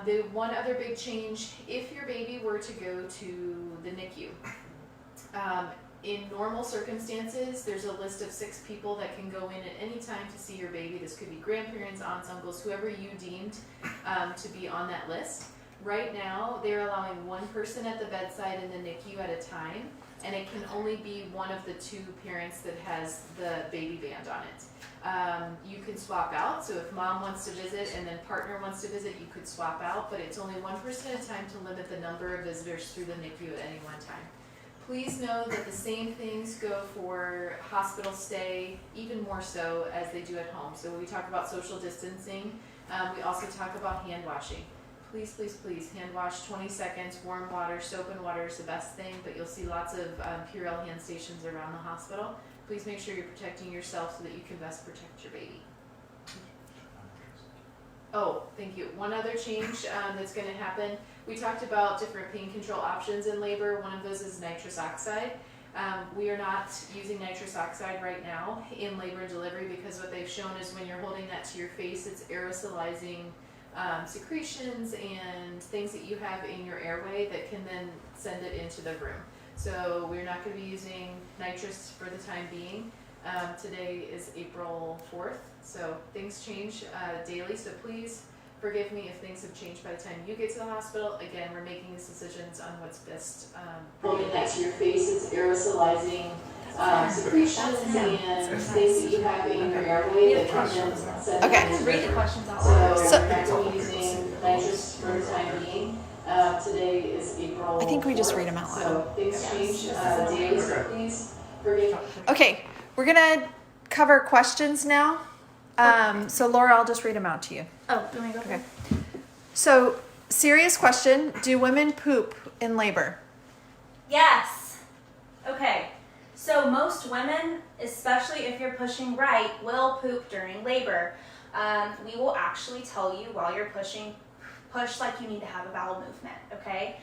The one other big change, if your baby were to go to the NICU, in normal circumstances, there's a list of 6 people that can go in at any time to see your baby. This could be grandparents, aunts, uncles, whoever you deemed to be on that list. Right now, they're allowing 1 person at the bedside in the NICU at a time, and it can only be one of the 2 parents that has the baby band on it. You can swap out, so if mom wants to visit and then partner wants to visit, you could swap out, but it's only 1 person at a time to limit the number of visitors through the NICU at any one time. Please know that the same things go for hospital stay, even more so as they do at home. So when we talk about social distancing, we also talk about hand washing. Please, please, please, hand wash 20 seconds, warm water, soap and water is the best thing, but you'll see lots of Purell hand stations around the hospital. Please make sure you're protecting yourself so that you can best protect your baby. Oh, thank you. One other change that's going to happen, we talked about different pain control options in labor. One of those is nitrous oxide. We are not using nitrous oxide right now in labor and delivery because what they've shown is when you're holding that to your face, it's aerosolizing secretions and things that you have in your airway that can then send it into the room. So we're not going to be using nitrous for the time being. Today is April 4th, so things change daily, so please forgive me if things have changed by the time you get to the hospital. Again, we're making these decisions on what's best. Holding that to your face, it's aerosolizing secretions and things that you have in your airway that can then send Okay. it into the Read the room. questions out So loud. we're not going to be using nitrous for the time being. Today is April I think we just 4th, read them out loud. So things change daily, so please forgive me. Okay, we're gonna cover questions now. So Laura, I'll just read them out to you. Oh, do you want me to go? Okay. So, serious question: do women poop in labor? Yes. Okay. So most women, especially if you're pushing right, will poop during labor. We will actually tell you while you're pushing, push like you need to have a bowel movement, okay?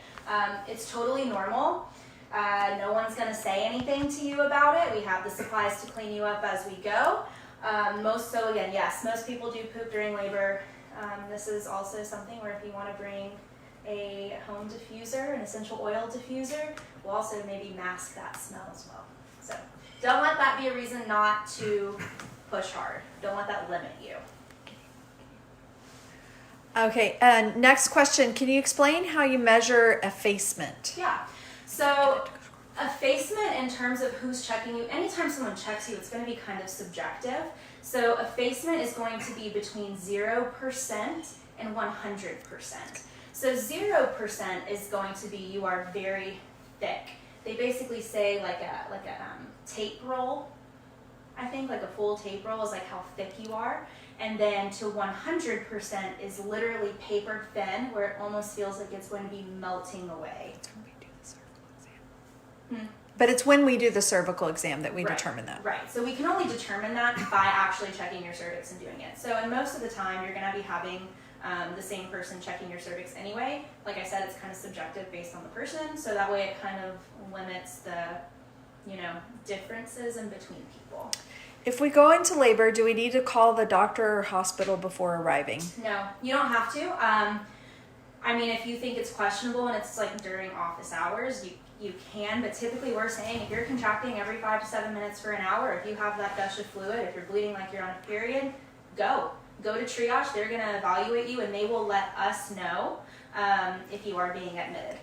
It's totally normal. No one's gonna say anything to you about it. We have the supplies to clean you up as we go. Yes, most people do poop during labor. This is also something where if you wanna bring a home diffuser, an essential oil diffuser, we'll also maybe mask that smell as well. So don't let that be a reason not to push hard. Don't let that limit you. Okay, and next question: can you explain how you measure effacement? Yeah. So effacement in terms of who's checking you, anytime someone checks you, it's going to be kind of subjective. So effacement is going to be between 0% and 100%. So 0% is going to be you are very thick. They basically say like a tape roll. I think like a full tape roll is like how thick you are. And then to 100% is literally paper thin, where it almost feels like it's going to be melting away. But it's when we do the cervical exam that we Right. determine that. Right. So we can only determine that by actually checking your cervix and doing it. So and most of the time you're going to be having the same person checking your cervix anyway. Like I said, it's kind of subjective based on the person. So that way it kind of limits the, differences in between people. If we go into labor, do we need to call the doctor or hospital before arriving? No, you don't have to. If you think it's questionable and it's like during office hours, you can, but typically we're saying if you're contracting every 5 to 7 minutes for an hour, if you have that gush of fluid, if you're bleeding like you're on a period, go. go to triage. They're going to evaluate you, and they will let us know if you are being admitted.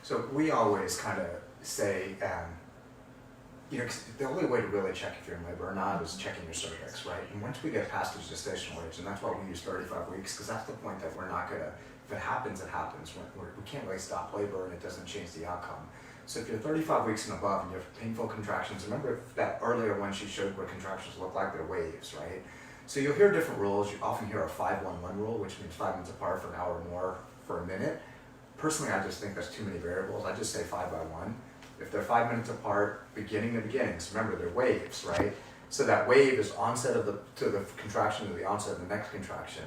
So we always kind of say, 'cause the only way to really check if you're in labor or not is checking your cervix, right? And once we get past the gestational age, and that's why we use 35 weeks, because that's the point that we're not gonna, if it happens, it happens. We can't really stop labor and it doesn't change the outcome. So if you're 35 weeks and above and you have painful contractions, remember that earlier one she showed what contractions look like, they're waves, right? So you'll hear different rules. You often hear a 5-1-1 rule, which means 5 minutes apart for an hour or more for a minute. Personally, I just think that's too many variables. I just say 5 by 1. If they're 5 minutes apart, beginning to beginning, so remember they're waves, right? So that wave is onset of to the contraction to the onset of the next contraction.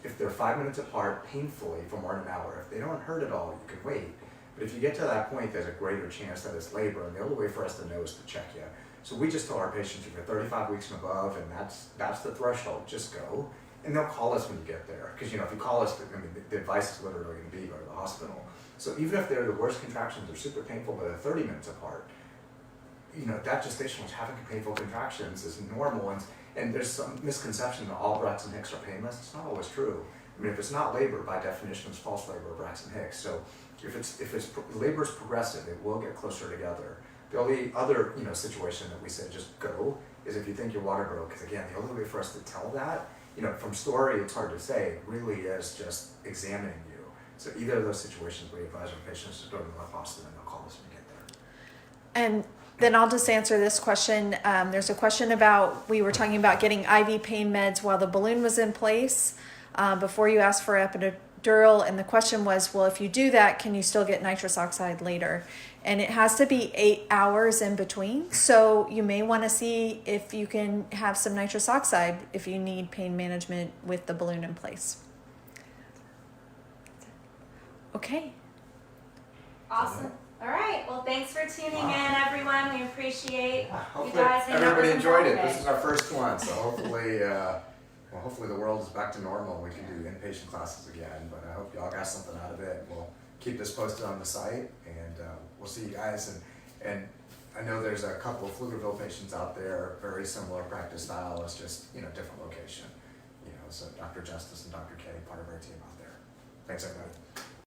If they're 5 minutes apart painfully for more than an hour, if they don't hurt at all, you can wait. But if you get to that point, there's a greater chance that it's labor, and the only way for us to know is to check you. So we just tell our patients if you're 35 weeks and above, and that's the threshold, just go. And they'll call us when you get there. Because if you call us, the advice is literally going to be go to the hospital. So even if they're the worst contractions, they're super painful, but they're 30 minutes apart, that gestational having painful contractions is normal. And there's some misconception that all Braxton Hicks are painless. It's not always true. If it's not labor, by definition, it's false labor or Braxton Hicks. So if labor is progressive, it will get closer together. The only other situation that we say just go is if you think your water broke. Because again, the only way for us to tell that, from story, it's hard to say. It really is just examining you. So either of those situations, we advise our patients to go to the left hospital and they'll call us when we get there. And then I'll just answer this question. There's a question about, we were talking about getting IV pain meds while the balloon was in place before you asked for epidural. And the question was, well, if you do that, can you still get nitrous oxide later? And it has to be 8 hours in between. So you may want to see if you can have some nitrous oxide if you need pain management with the balloon in place. Okay. Awesome. All right. Well, thanks for tuning in, everyone. We appreciate you Hopefully guys hanging out everybody with us enjoyed it. today. This is our first one, so hopefully the world is back to normal and we can do inpatient classes again. But I hope y'all got something out of it. We'll keep this posted on the site, and we'll see you guys. And I know there's a couple of Pflugerville patients out there, very similar practice style. It's just different location. So Dr. Justice and Dr. K, part of our team out there. Thanks, everybody.